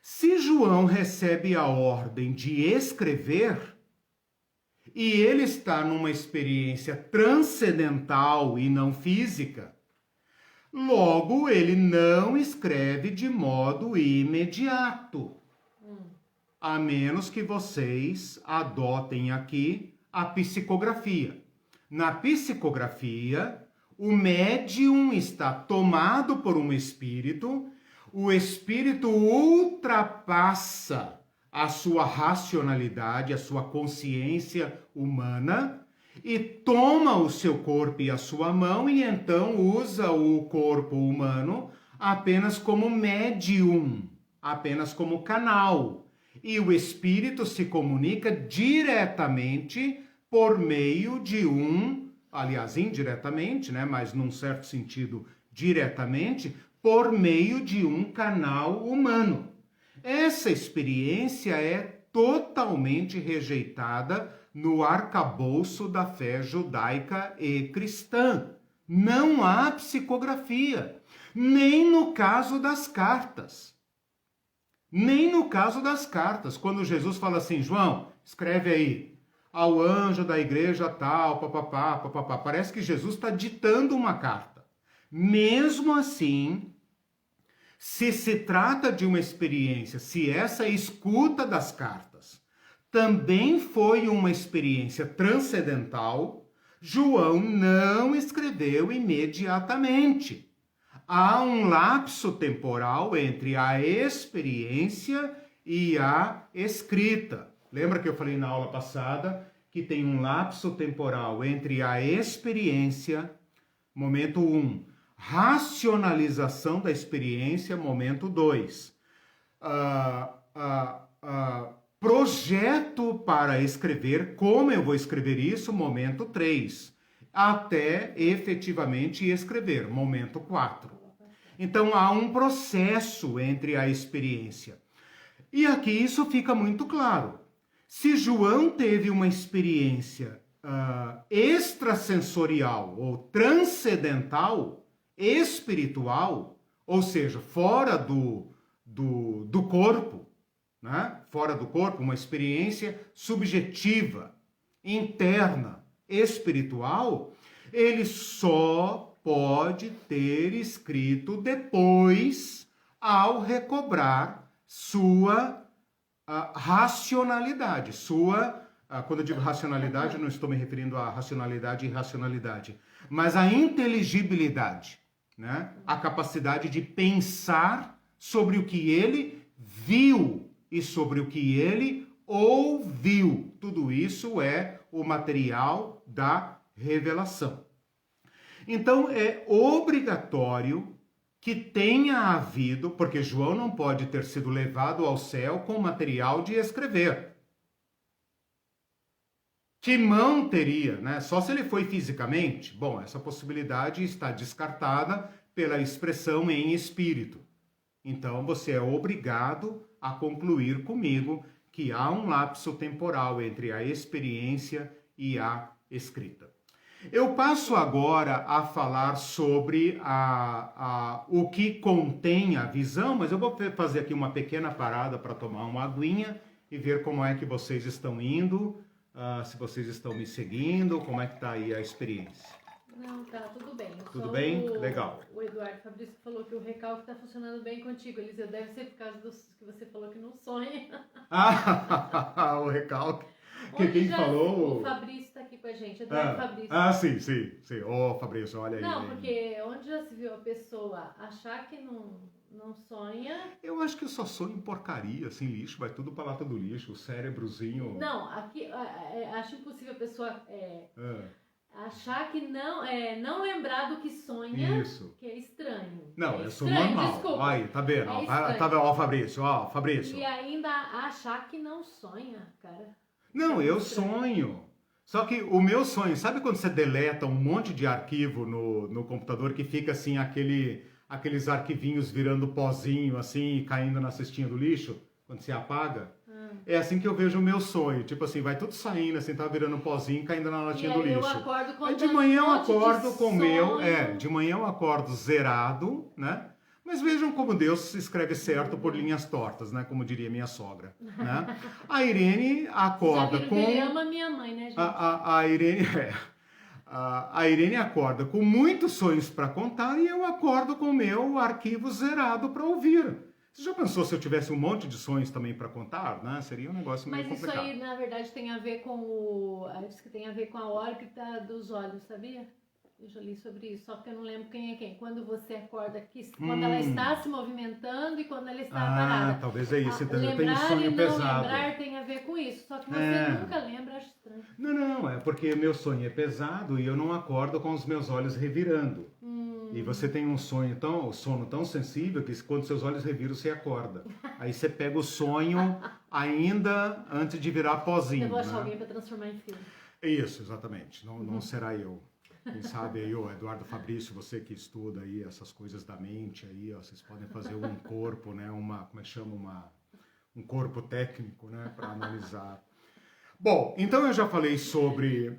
Se João recebe a ordem de escrever, e ele está numa experiência transcendental e não física, logo ele não escreve de modo imediato. A menos que vocês adotem aqui a psicografia. Na psicografia, o médium está tomado por um espírito, o espírito ultrapassa a sua racionalidade, a sua consciência humana e toma o seu corpo e a sua mão e então usa o corpo humano apenas como médium, apenas como canal. E o espírito se comunica diretamente por meio de aliás, indiretamente, né, mas num certo sentido, diretamente, por meio de um canal humano. Essa experiência é totalmente rejeitada no arcabouço da fé judaica e cristã. Não há psicografia, nem no caso das cartas. Nem no caso das cartas, quando Jesus fala assim, João, escreve aí, ao anjo da igreja tal, papapá, papapá. Parece que Jesus está ditando uma carta. Mesmo assim, se trata de uma experiência, se essa escuta das cartas também foi uma experiência transcendental, João não escreveu imediatamente. Há um lapso temporal entre a experiência e a escrita. Lembra que eu falei na aula passada que tem um lapso temporal entre a experiência, momento 1, racionalização da experiência, momento 2, projeto para escrever, como eu vou escrever isso, momento 3, até efetivamente escrever, momento 4. Então há um processo entre a experiência. E aqui isso fica muito claro. Se João teve uma experiência extrasensorial ou transcendental, espiritual, ou seja, fora do corpo, né? Fora do corpo, uma experiência subjetiva, interna, espiritual, ele só pode ter escrito depois ao recobrar sua racionalidade, quando eu digo racionalidade, eu não estou me referindo à racionalidade e irracionalidade, mas à inteligibilidade, né? A capacidade de pensar sobre o que ele viu e sobre o que ele ouviu. Tudo isso é o material da revelação. Então é obrigatório que tenha havido, porque João não pode ter sido levado ao céu com material de escrever. Que mão teria, né? Só se ele foi fisicamente. Bom, essa possibilidade está descartada pela expressão em espírito. Então você é obrigado a concluir comigo que há um lapso temporal entre a experiência e a escrita. Eu passo agora a falar sobre o que contém a visão, mas eu vou fazer aqui uma pequena parada para tomar uma aguinha e ver como é que vocês estão indo, se vocês estão me seguindo, como é que está aí a experiência. Não, tá, tudo bem. Tudo bem? Legal. O Eduardo Fabrício falou que o recalque está funcionando bem contigo, Eliseu. Deve ser por causa dos que você falou que não sonha. O recalque. Quem falou? O Fabrício está aqui com a gente, Eduardo Fabrício. Sim. Fabrício, olha aí. Não, porque onde já se viu a pessoa achar que não sonha... Eu acho que eu só sonho em porcaria, assim, lixo, vai tudo pra lata do lixo, o cérebrozinho... Não, aqui acho impossível a pessoa achar que não lembrar do que sonha, isso. Que é estranho. Não, é eu sou estranho, normal. desculpa. Aí, tá vendo? Fabrício. E ainda achar que não sonha, cara. Não, eu sonho. Só que o meu sonho, sabe quando você deleta um monte de arquivo no computador que fica assim, aqueles arquivinhos virando pozinho assim e caindo na cestinha do lixo? Quando você apaga? É assim que eu vejo o meu sonho. Tipo assim, vai tudo saindo, assim, tá virando um pozinho caindo na latinha do lixo. Eu acordo com aí de manhã eu acordo com o meu. sonho. De manhã eu acordo zerado, né? Mas vejam como Deus escreve certo por linhas tortas, né? Como diria minha sogra, né? A Irene acorda com... Ele ama minha mãe, né, gente? A Irene acorda com muitos sonhos para contar e eu acordo com o meu arquivo zerado para ouvir. Você já pensou se eu tivesse um monte de sonhos também para contar, né? Seria um negócio meio Mas complicado. isso aí, na verdade, tem a ver com diz que tem a ver com a órbita dos olhos, sabia? Eu já li sobre isso, só que eu não lembro quem é quem. Quando você acorda, quando ela está se movimentando e quando ela está parada. Talvez é isso. Então, eu tenho um Lembrar sonho e não pesado. lembrar tem a ver com isso. Só que você nunca lembra, acho estranho. Não, é porque meu sonho é pesado e eu não acordo com os meus olhos revirando. E você tem um sono tão sensível que quando seus olhos reviram, você acorda. Aí você pega o sonho ainda antes de virar pozinho. Eu vou achar alguém para transformar em filme. Isso, exatamente. Não será eu. Quem sabe aí, o Eduardo Fabrício, você que estuda aí essas coisas da mente aí, ó, vocês podem fazer um corpo, né? Como é que chama? Um corpo técnico, né? Para analisar. Bom, então eu já falei sobre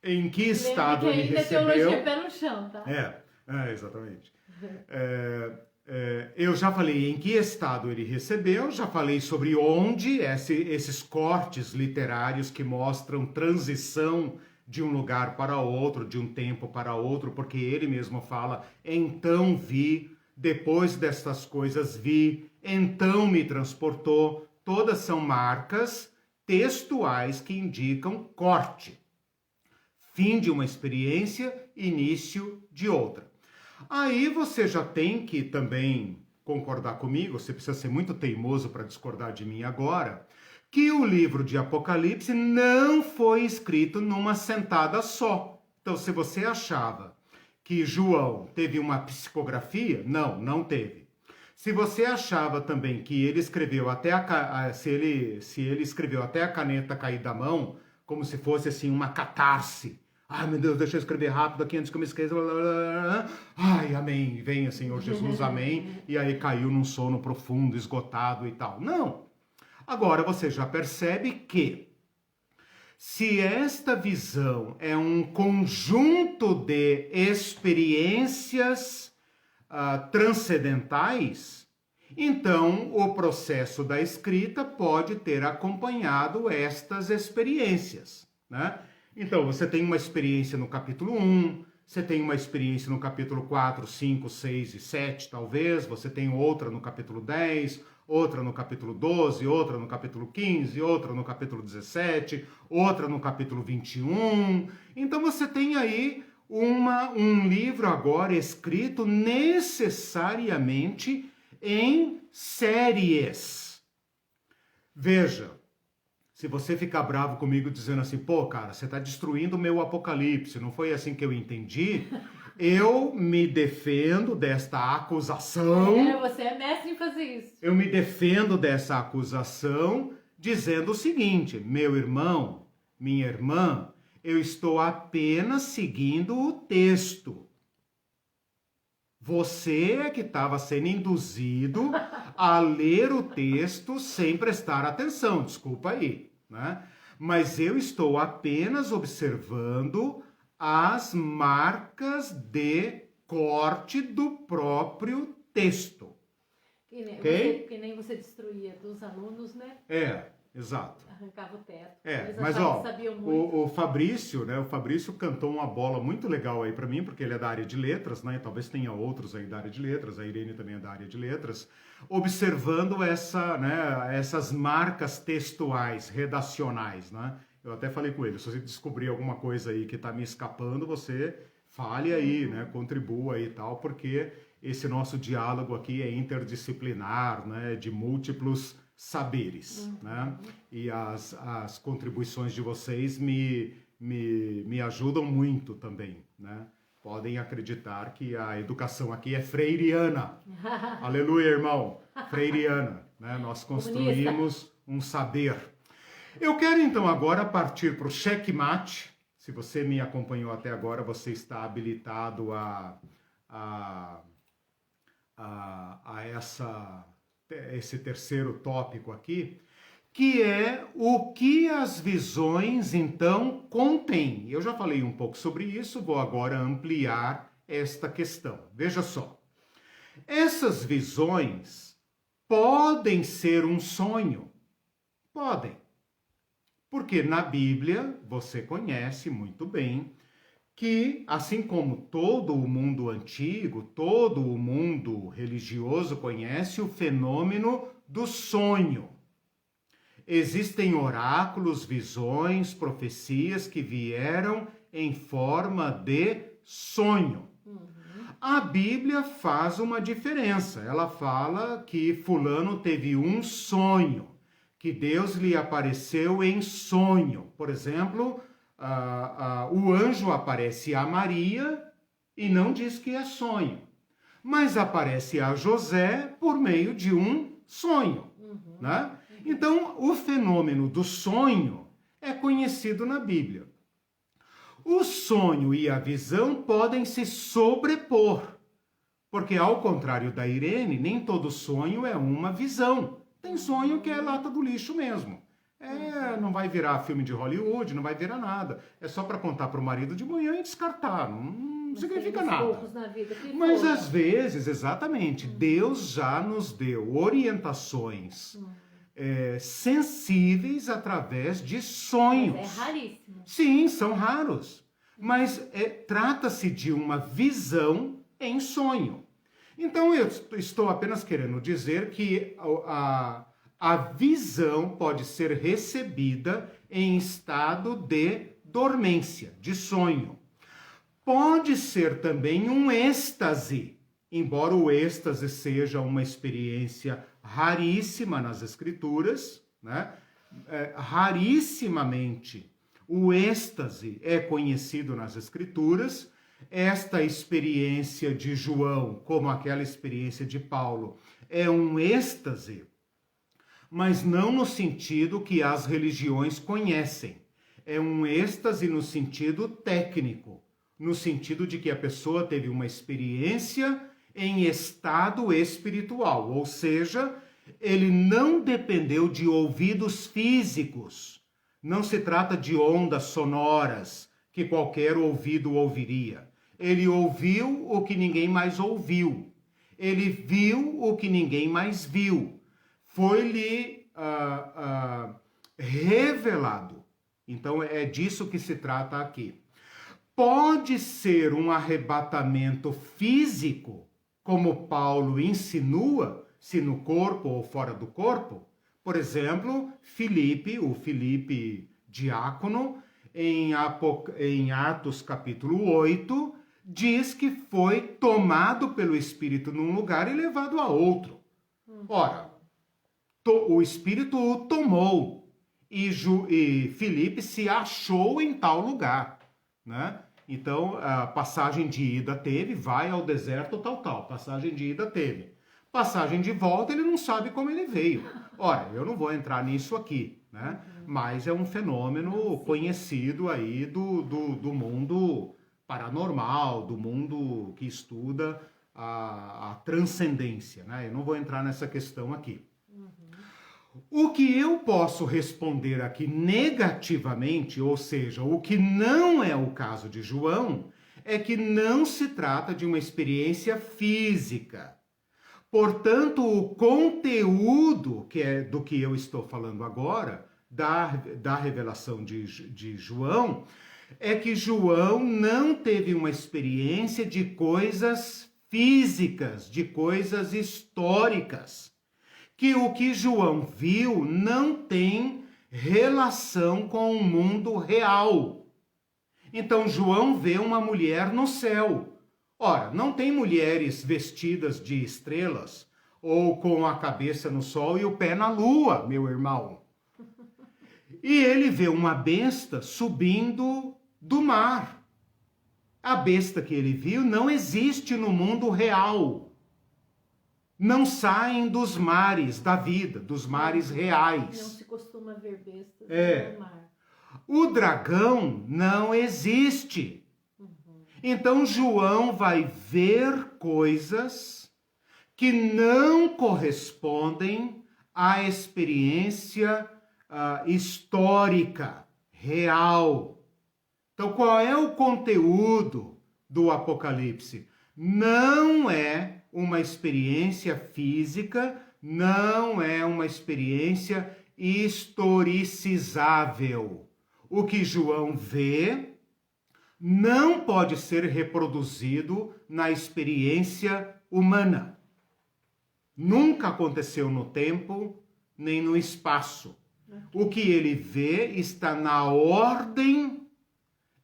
em que estado ele recebeu. Teologia pé no chão, tá? Exatamente. Eu já falei em que estado ele recebeu, já falei sobre onde esses cortes literários que mostram transição de um lugar para outro, de um tempo para outro, porque ele mesmo fala, então vi, depois destas coisas vi, então me transportou. Todas são marcas textuais que indicam corte. Fim de uma experiência, início de outra. Aí você já tem que também concordar comigo, você precisa ser muito teimoso para discordar de mim agora, que o livro de Apocalipse não foi escrito numa sentada só. Então, se você achava que João teve uma psicografia, não teve. Se você achava também que ele escreveu se ele escreveu até a caneta cair da mão, como se fosse assim uma catarse. Ai, meu Deus, deixa eu escrever rápido aqui antes que eu me esqueça. Ai, amém. Venha, Senhor Jesus, amém. E aí caiu num sono profundo, esgotado e tal. Não. Agora você já percebe que se esta visão é um conjunto de experiências transcendentais, então o processo da escrita pode ter acompanhado estas experiências, né? Então, você tem uma experiência no capítulo 1, você tem uma experiência no capítulo 4, 5, 6 e 7, talvez, você tem outra no capítulo 10, outra no capítulo 12, outra no capítulo 15, outra no capítulo 17, outra no capítulo 21. Então, você tem aí um livro agora escrito necessariamente em séries. Veja, se você ficar bravo comigo dizendo assim, pô, cara, você está destruindo o meu Apocalipse, não foi assim que eu entendi, eu me defendo desta acusação. Você é mestre em fazer isso. Eu me defendo dessa acusação dizendo o seguinte, meu irmão, minha irmã, eu estou apenas seguindo o texto. Você é que estava sendo induzido a ler o texto sem prestar atenção, desculpa aí, né? Mas eu estou apenas observando as marcas de corte do próprio texto. Que nem você destruía dos alunos, né? Exato. Arrancava o teto. Mas ó, o Fabrício, né? O Fabrício cantou uma bola muito legal aí para mim, porque ele é da área de letras, né? Talvez tenha outros aí da área de letras, a Irene também é da área de letras, observando essas marcas textuais, redacionais, né? Eu até falei com ele, se você descobrir alguma coisa aí que tá me escapando, você fale aí, né? Contribua aí e tal, porque esse nosso diálogo aqui é interdisciplinar, né? De múltiplos saberes, né? E as contribuições de vocês me ajudam muito também, né? Podem acreditar que a educação aqui é freiriana. Aleluia, irmão. Freiriana, né? Nós construímos um saber. Eu quero então agora partir para o checkmate. Se você me acompanhou até agora, você está habilitado a esse terceiro tópico aqui, que é o que as visões, então, contêm. Eu já falei um pouco sobre isso, vou agora ampliar esta questão. Veja só, essas visões podem ser um sonho. Podem. Porque na Bíblia, você conhece muito bem, que, assim como todo o mundo antigo, todo o mundo religioso conhece o fenômeno do sonho. Existem oráculos, visões, profecias que vieram em forma de sonho. A Bíblia faz uma diferença. Ela fala que fulano teve um sonho, que Deus lhe apareceu em sonho. Por exemplo, o anjo aparece a Maria e não diz que é sonho, mas aparece a José por meio de um sonho, né? Então, o fenômeno do sonho é conhecido na Bíblia. O sonho e a visão podem se sobrepor, porque, ao contrário da Irene, nem todo sonho é uma visão. Tem sonho que é lata do lixo mesmo. Não vai virar filme de Hollywood, não vai virar nada. É só para contar para o marido de manhã e descartar. Não significa nada. Mas às vezes, exatamente, Deus já nos deu orientações sensíveis através de sonhos. Mas é raríssimo. Sim, são raros. Mas trata-se de uma visão em sonho. Então eu estou apenas querendo dizer que a visão pode ser recebida em estado de dormência, de sonho. Pode ser também um êxtase, embora o êxtase seja uma experiência raríssima nas Escrituras, né? Rarissimamente o êxtase é conhecido nas Escrituras. Esta experiência de João, como aquela experiência de Paulo, é um êxtase, mas não no sentido que as religiões conhecem. É um êxtase no sentido técnico, no sentido de que a pessoa teve uma experiência em estado espiritual, ou seja, ele não dependeu de ouvidos físicos. Não se trata de ondas sonoras que qualquer ouvido ouviria. Ele ouviu o que ninguém mais ouviu. Ele viu o que ninguém mais viu. Foi-lhe revelado. Então é disso que se trata aqui. Pode ser um arrebatamento físico, como Paulo insinua, se no corpo ou fora do corpo. Por exemplo, o Filipe diácono, em Atos capítulo 8, diz que foi tomado pelo Espírito num lugar e levado a outro. Ora, o Espírito o tomou e Filipe se achou em tal lugar, né? Então, a passagem de ida teve, vai ao deserto, tal. Passagem de ida teve. Passagem de volta, ele não sabe como ele veio. Ora, eu não vou entrar nisso aqui, né? Mas é um fenômeno conhecido aí do mundo paranormal, do mundo que estuda a transcendência, né? Eu não vou entrar nessa questão aqui. O que eu posso responder aqui negativamente, ou seja, o que não é o caso de João, é que não se trata de uma experiência física. Portanto, o conteúdo do que eu estou falando agora, da revelação de João, é que João não teve uma experiência de coisas físicas, de coisas históricas. Que o que João viu não tem relação com o mundo real. Então, João vê uma mulher no céu. Ora, não tem mulheres vestidas de estrelas ou com a cabeça no sol e o pé na lua, meu irmão. E ele vê uma besta subindo do mar. A besta que ele viu não existe no mundo real. Não saem dos mares da vida, dos mares reais. Não se costuma ver bestas no mar. O dragão não existe. Então João vai ver coisas que não correspondem à experiência histórica, real. Então qual é o conteúdo do Apocalipse? Não é uma experiência física, não é uma experiência historicizável. O que João vê não pode ser reproduzido na experiência humana. Nunca aconteceu no tempo, nem no espaço. O que ele vê está na ordem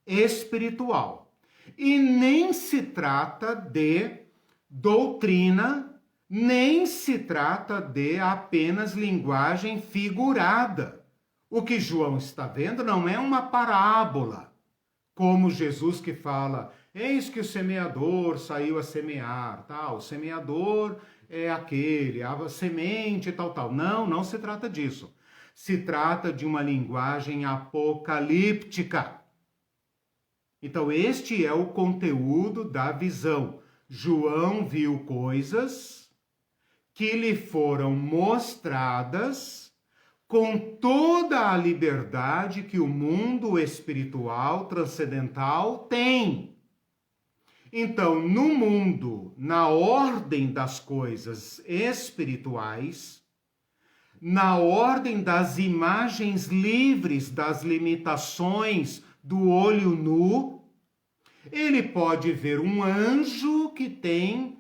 espiritual. E nem se trata de doutrina, nem se trata de apenas linguagem figurada. O que João está vendo não é uma parábola, como Jesus que fala, eis que o semeador saiu a semear, tal, o semeador é aquele, a semente, tal. Não se trata disso. Se trata de uma linguagem apocalíptica. Então, este é o conteúdo da visão. João viu coisas que lhe foram mostradas com toda a liberdade que o mundo espiritual transcendental tem. Então, no mundo, na ordem das coisas espirituais, na ordem das imagens livres das limitações do olho nu, ele pode ver um anjo que tem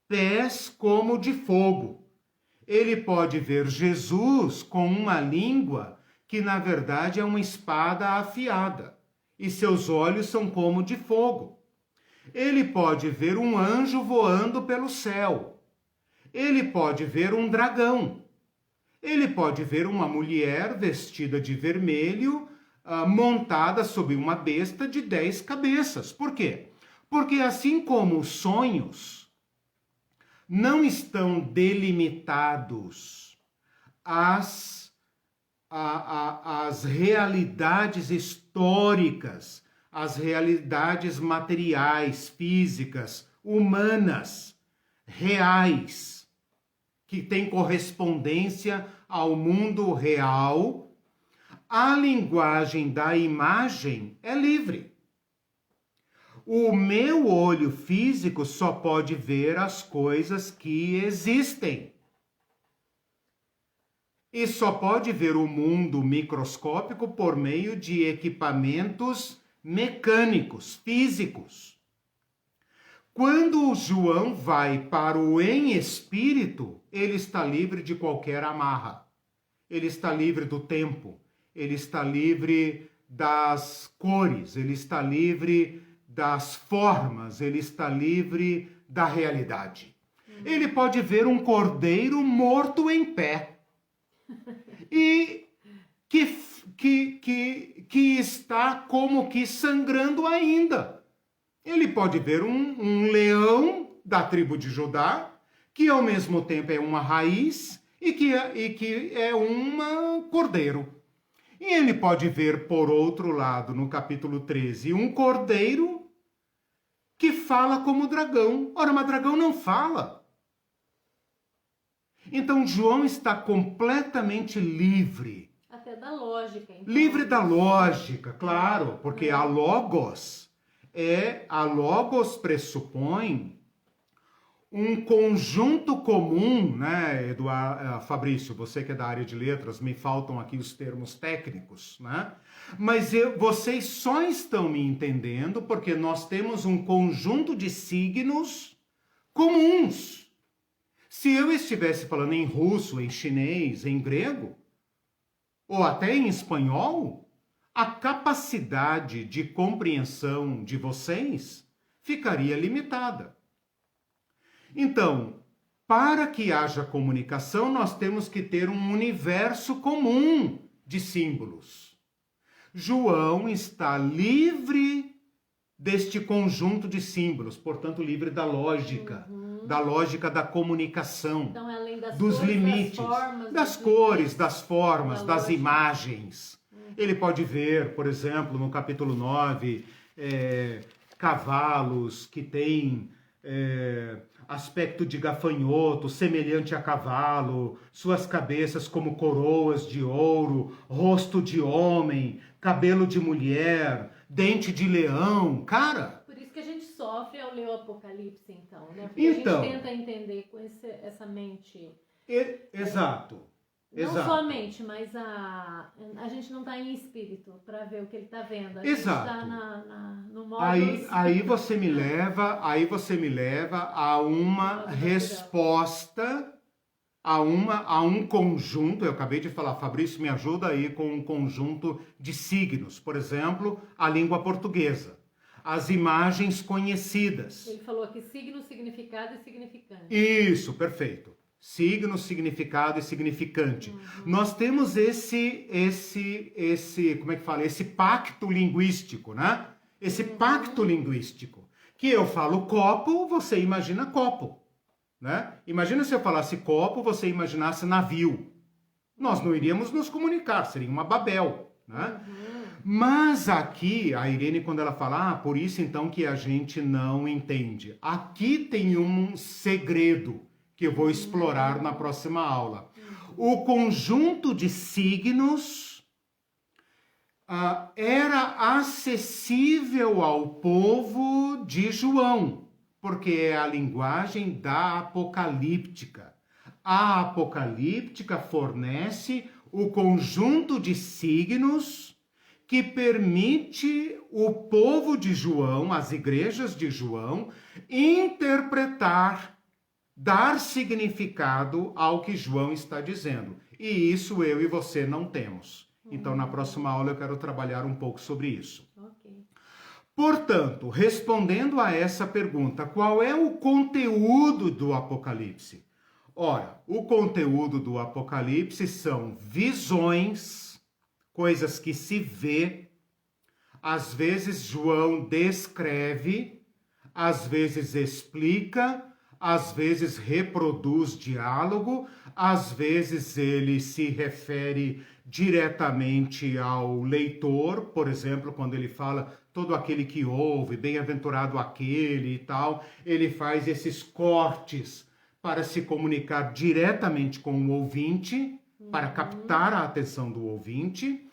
pés como de fogo. Ele pode ver Jesus com uma língua que, na verdade, é uma espada afiada, e seus olhos são como de fogo. Ele pode ver um anjo voando pelo céu. Ele pode ver um dragão. Ele pode ver uma mulher vestida de vermelho, montada sobre uma besta de 10 cabeças. Por quê? Porque assim como os sonhos não estão delimitados às realidades históricas, às realidades materiais, físicas, humanas, reais, que têm correspondência ao mundo real, a linguagem da imagem é livre. O meu olho físico só pode ver as coisas que existem. E só pode ver o mundo microscópico por meio de equipamentos mecânicos, físicos. Quando João vai para o em espírito, ele está livre de qualquer amarra. Ele está livre do tempo. Ele está livre das cores. Ele está livre das formas. Ele está livre da realidade. Ele pode ver um cordeiro morto em pé. E que está como que sangrando ainda. Ele pode ver um leão da tribo de Judá, que ao mesmo tempo é uma raiz e que é um cordeiro. E ele pode ver, por outro lado, no capítulo 13, um cordeiro que fala como dragão. Ora, mas dragão não fala. Então, João está completamente livre. Até da lógica. Então. Livre da lógica, claro, porque a logos pressupõe um conjunto comum, né, Eduardo, Fabrício, você que é da área de letras, me faltam aqui os termos técnicos, né? Mas vocês só estão me entendendo porque nós temos um conjunto de signos comuns. Se eu estivesse falando em russo, em chinês, em grego, ou até em espanhol, a capacidade de compreensão de vocês ficaria limitada. Então, para que haja comunicação, nós temos que ter um universo comum de símbolos. João está livre deste conjunto de símbolos, portanto, livre da lógica, da lógica da comunicação, então, além das dos cores, limites, das cores, das formas, das imagens. Ele pode ver, por exemplo, no capítulo 9, cavalos que têm aspecto de gafanhoto, semelhante a cavalo, suas cabeças como coroas de ouro, rosto de homem, cabelo de mulher, dente de leão, cara. Por isso que a gente sofre ao ler o Apocalipse, então, né? Porque então, a gente tenta entender com essa mente. Exato. Não Exato. só a mente, mas a gente não está em espírito para ver o que ele está vendo. A Exato. gente está no modo... Aí você me leva a uma Modo resposta, a um conjunto. Eu acabei de falar, Fabrício, me ajuda aí com um conjunto de signos. Por exemplo, a língua portuguesa. As imagens conhecidas. Ele falou aqui signo, significado e significante. Isso, perfeito. Signo, significado e significante. Nós temos como é que fala? Esse pacto linguístico, né? Esse pacto linguístico. Que eu falo copo, você imagina copo, né? Imagina se eu falasse copo, você imaginasse navio. Nós não iríamos nos comunicar, seria uma Babel, né? Mas aqui, a Irene, quando ela fala, por isso então que a gente não entende. Aqui tem um segredo que eu vou explorar na próxima aula. O conjunto de signos era acessível ao povo de João, porque é a linguagem da apocalíptica. A apocalíptica fornece o conjunto de signos que permite o povo de João, as igrejas de João, interpretar, dar significado ao que João está dizendo. E isso eu e você não temos. Então, na próxima aula eu quero trabalhar um pouco sobre isso. Ok. Portanto, respondendo a essa pergunta, qual é o conteúdo do Apocalipse? Ora, o conteúdo do Apocalipse são visões, coisas que se vê. Às vezes João descreve, às vezes explica, às vezes reproduz diálogo, às vezes ele se refere diretamente ao leitor, por exemplo, quando ele fala todo aquele que ouve, bem-aventurado aquele e tal, ele faz esses cortes para se comunicar diretamente com o ouvinte, para captar a atenção do ouvinte,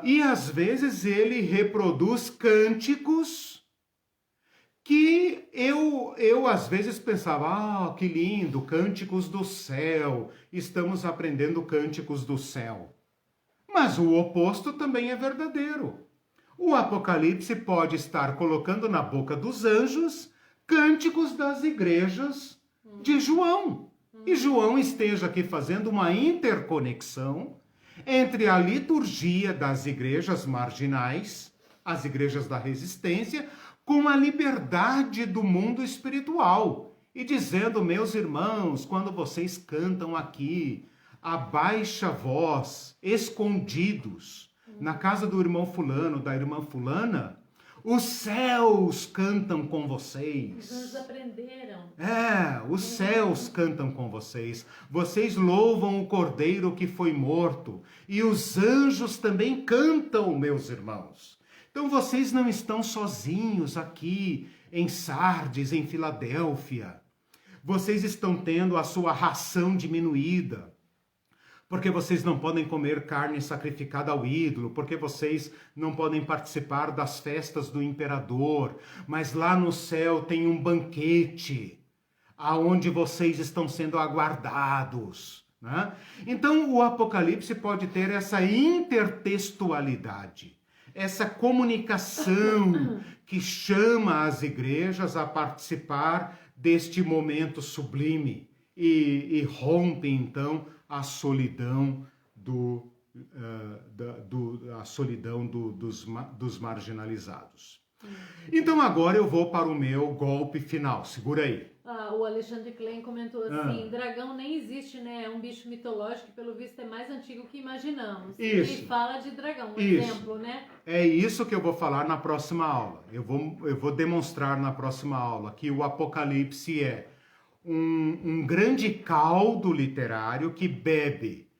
e às vezes ele reproduz cânticos que eu às vezes pensava, que lindo, cânticos do céu, estamos aprendendo cânticos do céu. Mas o oposto também é verdadeiro. O Apocalipse pode estar colocando na boca dos anjos cânticos das igrejas de João. E João esteja aqui fazendo uma interconexão entre a liturgia das igrejas marginais, as igrejas da resistência, com a liberdade do mundo espiritual. E dizendo, meus irmãos, quando vocês cantam aqui, a baixa voz, escondidos, na casa do irmão fulano, da irmã fulana, os céus cantam com vocês. Os anjos aprenderam. Os céus cantam com vocês. Vocês louvam o Cordeiro que foi morto. E os anjos também cantam, meus irmãos. Então vocês não estão sozinhos aqui em Sardes, em Filadélfia. Vocês estão tendo a sua ração diminuída, porque vocês não podem comer carne sacrificada ao ídolo, porque vocês não podem participar das festas do imperador, mas lá no céu tem um banquete, aonde vocês estão sendo aguardados, né? Então o Apocalipse pode ter essa intertextualidade, essa comunicação que chama as igrejas a participar deste momento sublime e rompe então a solidão dos marginalizados. Então agora eu vou para o meu golpe final. Segura aí. O Alexandre Klein comentou assim, dragão nem existe, né? É um bicho mitológico que pelo visto é mais antigo que imaginamos. Isso. Ele fala de dragão, exemplo, né? É isso que eu vou falar na próxima aula. Eu vou demonstrar na próxima aula que o Apocalipse é um grande caldo literário que bebe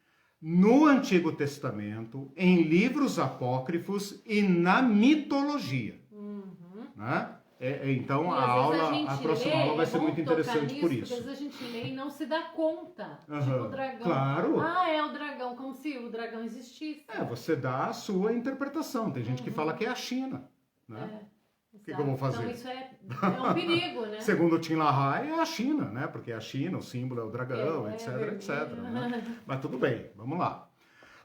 no Antigo Testamento, em livros apócrifos e na mitologia. Né? Então a próxima aula vai ser muito interessante por isso. Às vezes a gente lê e não se dá conta. Tipo, o dragão. Claro. É o dragão, como se o dragão existisse. Você dá a sua interpretação. Tem gente que fala que é a China. Né? O que eu vou fazer? Então isso é um perigo, né? Segundo o Tim LaHaye, é a China, né? Porque a China, o símbolo é o dragão, etc, etc. Né? Mas tudo bem, vamos lá.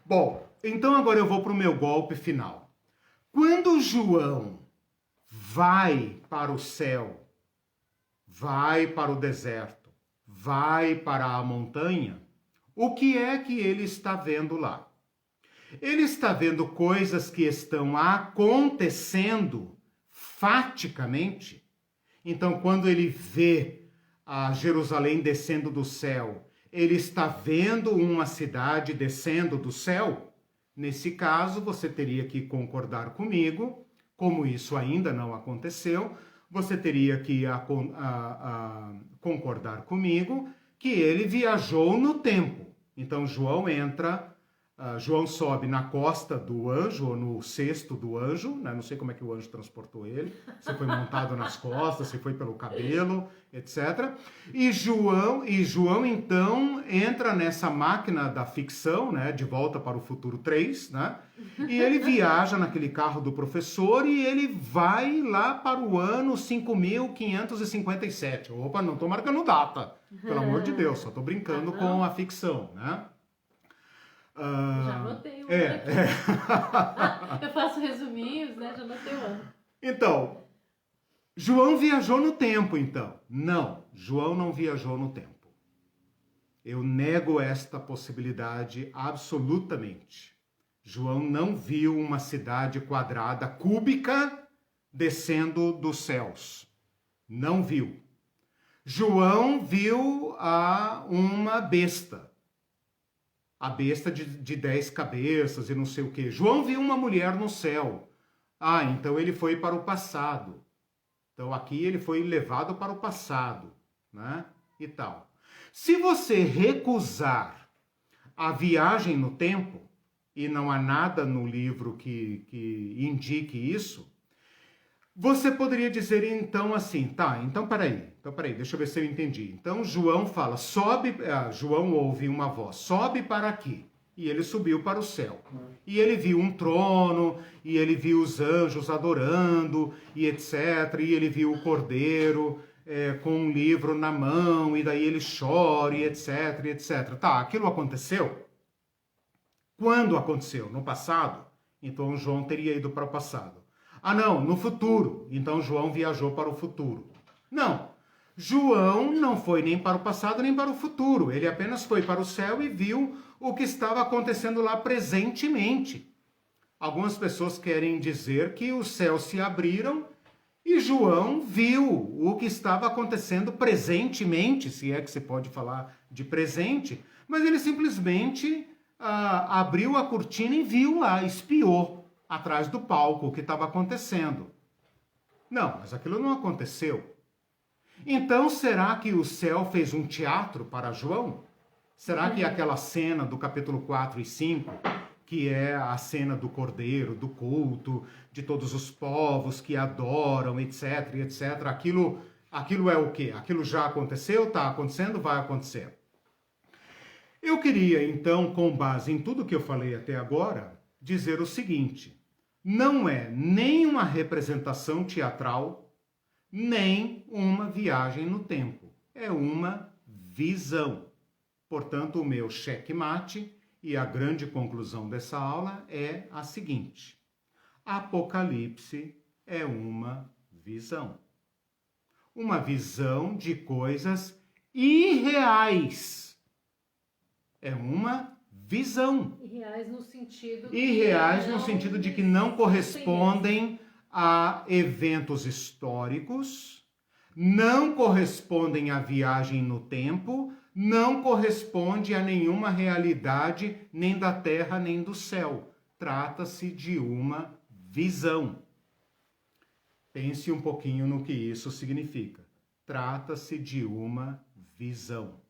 Bom, então agora eu vou para o meu golpe final. Quando João vai para o céu, vai para o deserto, vai para a montanha, o que é que ele está vendo lá? Ele está vendo coisas que estão acontecendo faticamente. Então, quando ele vê a Jerusalém descendo do céu, ele está vendo uma cidade descendo do céu? Nesse caso, você teria que concordar comigo, como isso ainda não aconteceu, você teria que concordar comigo que ele viajou no tempo. Então, João sobe na costa do anjo, ou no cesto do anjo, né? Não sei como é que o anjo transportou ele, se foi montado nas costas, se foi pelo cabelo, etc. E João então entra nessa máquina da ficção, né? De Volta para o Futuro 3, né? E ele viaja naquele carro do professor e ele vai lá para o ano 5557. Opa, não estou marcando data, pelo amor de Deus, só estou brincando com a ficção, né? Já anotei o ano aqui. Eu faço resuminhos, né? Já anotei o ano. Então, João viajou no tempo, então. Não, João não viajou no tempo. Eu nego esta possibilidade absolutamente. João não viu uma cidade quadrada cúbica descendo dos céus. Não viu. João viu uma besta. A besta de 10 cabeças e não sei o quê. João viu uma mulher no céu. Ah, então ele foi para o passado. Então aqui ele foi levado para o passado, né? E tal. Se você recusar a viagem no tempo, e não há nada no livro que indique isso, você poderia dizer então assim, tá, então peraí, deixa eu ver se eu entendi. Então João fala, João ouve uma voz, sobe para aqui. E ele subiu para o céu. E ele viu um trono, e ele viu os anjos adorando, e etc. E ele viu o cordeiro com um livro na mão, e daí ele chora, e etc, e etc. Tá, aquilo aconteceu? Quando aconteceu? No passado? Então João teria ido para o passado. Ah, não, no futuro. Então João viajou para o futuro. Não, João não foi nem para o passado nem para o futuro. Ele apenas foi para o céu e viu o que estava acontecendo lá presentemente. Algumas pessoas querem dizer que os céus se abriram e João viu o que estava acontecendo presentemente, se é que se pode falar de presente, mas ele simplesmente abriu a cortina e viu lá, espiou atrás do palco o que estava acontecendo. Não, mas aquilo não aconteceu. Então, será que o céu fez um teatro para João? Será que aquela cena do capítulo 4 e 5, que é a cena do cordeiro, do culto, de todos os povos que adoram, etc, etc, aquilo é o quê? Aquilo já aconteceu, está acontecendo, vai acontecer. Eu queria, então, com base em tudo que eu falei até agora, dizer o seguinte: não é nem uma representação teatral, nem uma viagem no tempo. É uma visão. Portanto, o meu checkmate e a grande conclusão dessa aula é a seguinte: Apocalipse é uma visão. Uma visão de coisas irreais. É uma visão. Irreais no sentido de que não correspondem a eventos históricos, não correspondem à viagem no tempo, não corresponde a nenhuma realidade, nem da terra, nem do céu. Trata-se de uma visão. Pense um pouquinho no que isso significa. Trata-se de uma visão.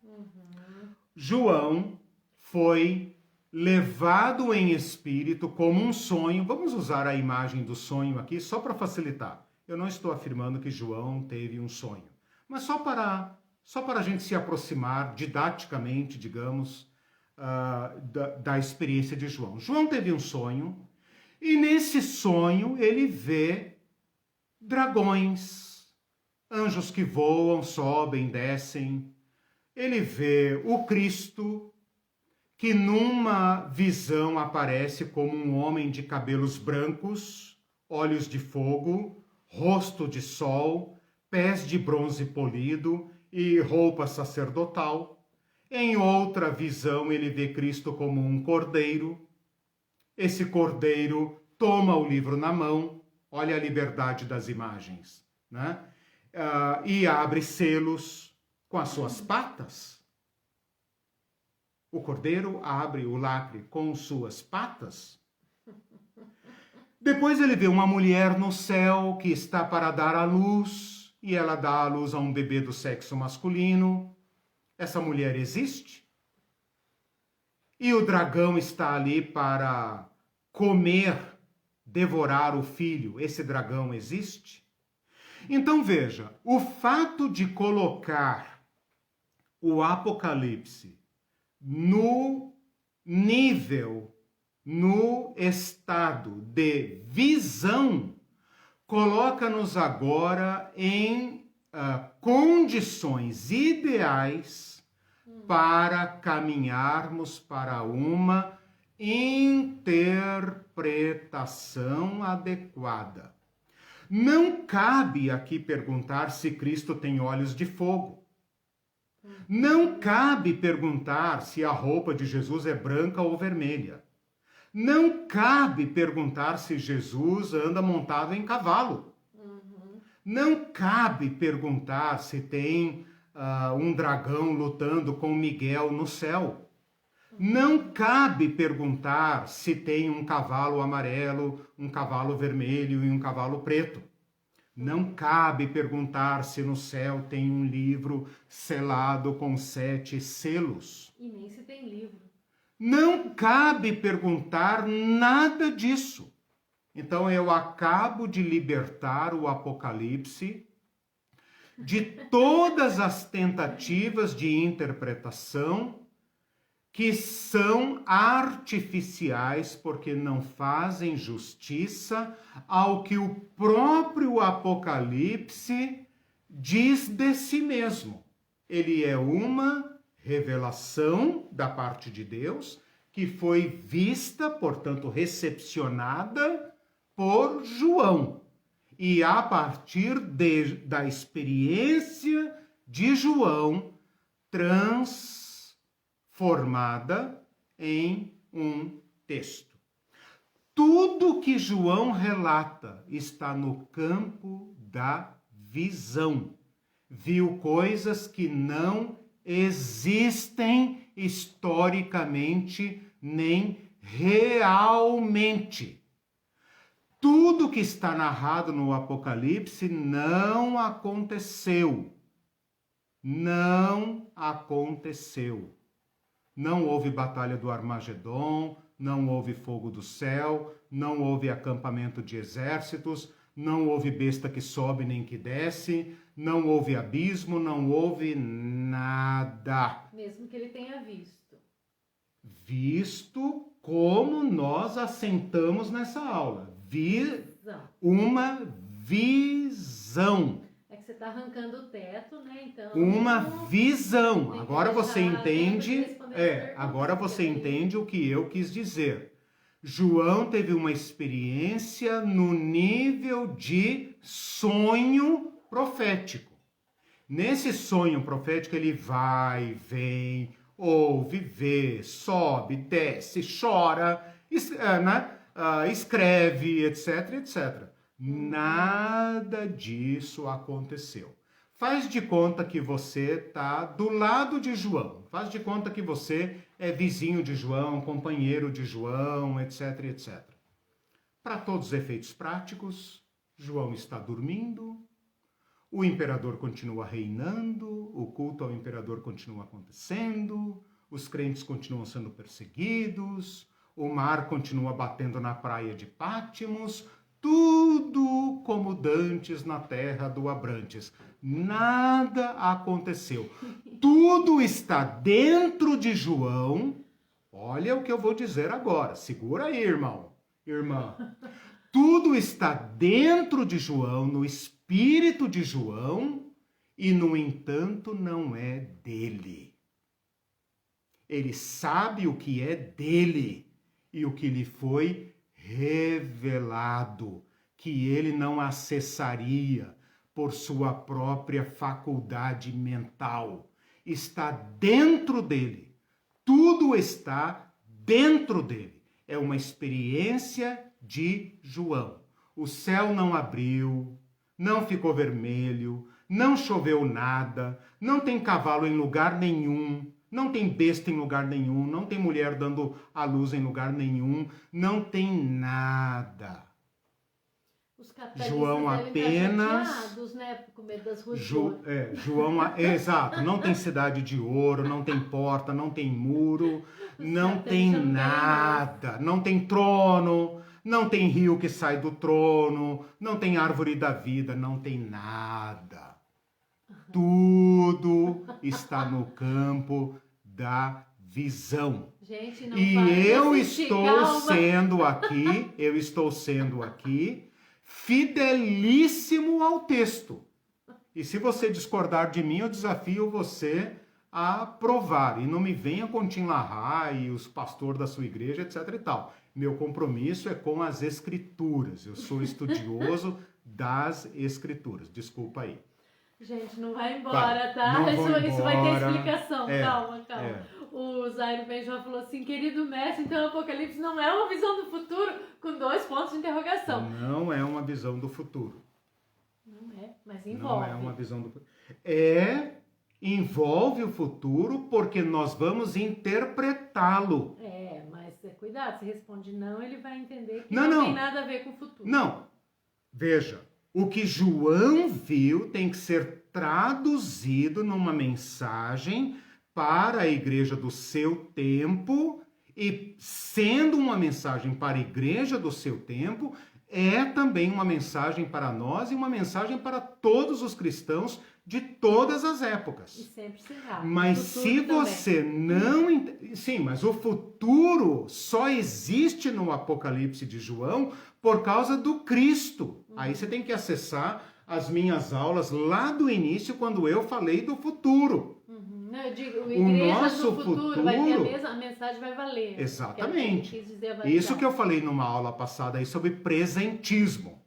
João foi levado em espírito como um sonho. Vamos usar a imagem do sonho aqui só para facilitar. Eu não estou afirmando que João teve um sonho, mas só para a gente se aproximar didaticamente, digamos, da experiência de João. João teve um sonho e nesse sonho ele vê dragões, anjos que voam, sobem, descem. Ele vê o Cristo, que numa visão aparece como um homem de cabelos brancos, olhos de fogo, rosto de sol, pés de bronze polido e roupa sacerdotal. Em outra visão, ele vê Cristo como um cordeiro. Esse cordeiro toma o livro na mão, olha a liberdade das imagens, né? E abre selos com as suas patas. O cordeiro abre o lacre com suas patas. Depois ele vê uma mulher no céu que está para dar à luz, e ela dá à luz a um bebê do sexo masculino. Essa mulher existe? E o dragão está ali para comer, devorar o filho. Esse dragão existe? Então veja, o fato de colocar o Apocalipse no nível, no estado de visão, coloca-nos agora em condições ideais para caminharmos para uma interpretação adequada. Não cabe aqui perguntar se Cristo tem olhos de fogo. Não cabe perguntar se a roupa de Jesus é branca ou vermelha. Não cabe perguntar se Jesus anda montado em cavalo. Não cabe perguntar se tem um dragão lutando com Miguel no céu. Não cabe perguntar se tem um cavalo amarelo, um cavalo vermelho e um cavalo preto. Não cabe perguntar se no céu tem um livro selado com 7 selos. E nem se tem livro. Não cabe perguntar nada disso. Então eu acabo de libertar o Apocalipse de todas as tentativas de interpretação que são artificiais, porque não fazem justiça ao que o próprio Apocalipse diz de si mesmo. Ele é uma revelação da parte de Deus que foi vista, portanto, recepcionada por João. E a partir da experiência de João, transformada em um texto. Tudo que João relata está no campo da visão. Viu coisas que não existem historicamente nem realmente. Tudo que está narrado no Apocalipse não aconteceu. Não aconteceu. Não houve batalha do Armagedon, não houve fogo do céu, não houve acampamento de exércitos, não houve besta que sobe nem que desce, não houve abismo, não houve nada. Mesmo que ele tenha visto. Visto como nós assentamos nessa aula. Uma visão. É que você está arrancando o teto, né? Então. Uma visão. Agora você entende. Agora você entende o que eu quis dizer. João teve uma experiência no nível de sonho profético. Nesse sonho profético ele vai, vem, ouve, vê, sobe, desce, chora, escreve, etc, etc. Nada disso aconteceu. Faz de conta que você está do lado de João. Faz de conta que você é vizinho de João, companheiro de João, etc, etc. Para todos os efeitos práticos, João está dormindo, o imperador continua reinando, o culto ao imperador continua acontecendo, os crentes continuam sendo perseguidos, o mar continua batendo na praia de Pátimos, tudo como dantes na terra do Abrantes. Nada aconteceu. Tudo está dentro de João. Olha o que eu vou dizer agora. Segura aí, irmão. Irmã. tudo está dentro de João, no espírito de João, e no entanto não é dele. Ele sabe o que é dele e o que lhe foi revelado, que ele não acessaria por sua própria faculdade mental. Está dentro dele. Tudo está dentro dele. É uma experiência de João. O céu não abriu, não ficou vermelho, não choveu nada, não tem cavalo em lugar nenhum, não tem besta em lugar nenhum, não tem mulher dando à luz em lugar nenhum, não tem nada. Os capitalistas João apenas, chateados, né, com medo das ruas. Exato, não tem cidade de ouro, não tem porta, não tem muro, não tem nada, não tem trono, não tem rio que sai do trono, não tem árvore da vida, não tem nada. Tudo está no campo da visão. Gente, não e eu estou sendo aqui fidelíssimo ao texto. E se você discordar de mim, eu desafio você a provar. E não me venha com Tim LaHaye e os pastores da sua igreja, etc e tal. Meu compromisso é com as escrituras. Eu sou estudioso das escrituras. Desculpa aí. Gente, não vai embora, tá? Isso vai ter explicação. Calma. O Zairo Benjamin falou assim, querido mestre, então o Apocalipse não é uma visão do futuro com 2 pontos de interrogação. Não é uma visão do futuro. Não é, mas envolve. Não é uma visão do futuro. Envolve o futuro porque nós vamos interpretá-lo. Mas cuidado, se responde não, ele vai entender que não tem nada a ver com o futuro. Não, veja, o que João viu tem que ser traduzido numa mensagem para a igreja do seu tempo, e sendo uma mensagem para a igreja do seu tempo, é também uma mensagem para nós e uma mensagem para todos os cristãos de todas as épocas. E sempre será. Mas se você não... Sim, mas o futuro só existe no Apocalipse de João por causa do Cristo. Aí você tem que acessar as minhas aulas lá do início, quando eu falei do futuro. Não, eu digo, igrejas do futuro vai ter a mensagem vai valer. Exatamente. Isso que eu falei numa aula passada aí sobre presentismo.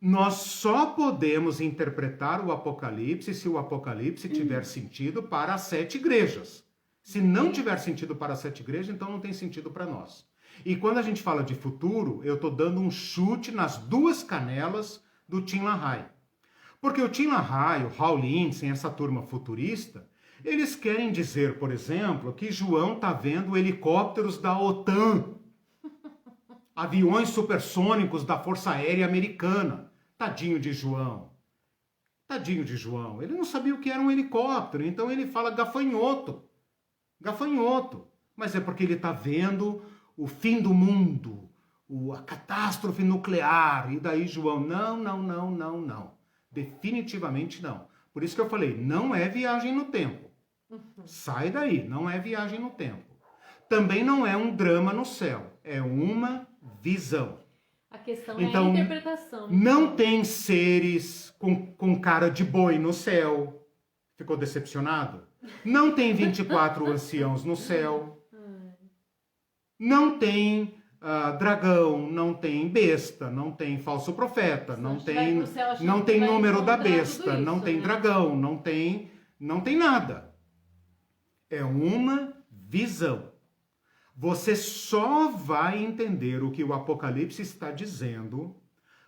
Nós só podemos interpretar o Apocalipse se o Apocalipse tiver sentido para as 7 igrejas. Se não tiver sentido para as 7 igrejas, então não tem sentido para nós. E quando a gente fala de futuro, eu estou dando um chute nas 2 canelas do Tim LaHaye. Porque o Tim LaHaye, o Hal Lindsey, essa turma futurista, eles querem dizer, por exemplo, que João está vendo helicópteros da OTAN, aviões supersônicos da Força Aérea Americana. Tadinho de João. Tadinho de João. Ele não sabia o que era um helicóptero, então ele fala gafanhoto. Gafanhoto. Mas é porque ele está vendo o fim do mundo, a catástrofe nuclear. E daí João, não. Definitivamente não. Por isso que eu falei, não é viagem no tempo. Sai daí, não é viagem no tempo. Também não é um drama no céu, é uma visão. A questão então, é a interpretação. Não tem seres com cara de boi no céu. Ficou decepcionado? Não tem 24 anciãos no céu. Não tem dragão, não tem besta, não tem falso profeta, não tem número da besta, isso, não tem dragão, não tem nada. É uma visão. Você só vai entender o que o Apocalipse está dizendo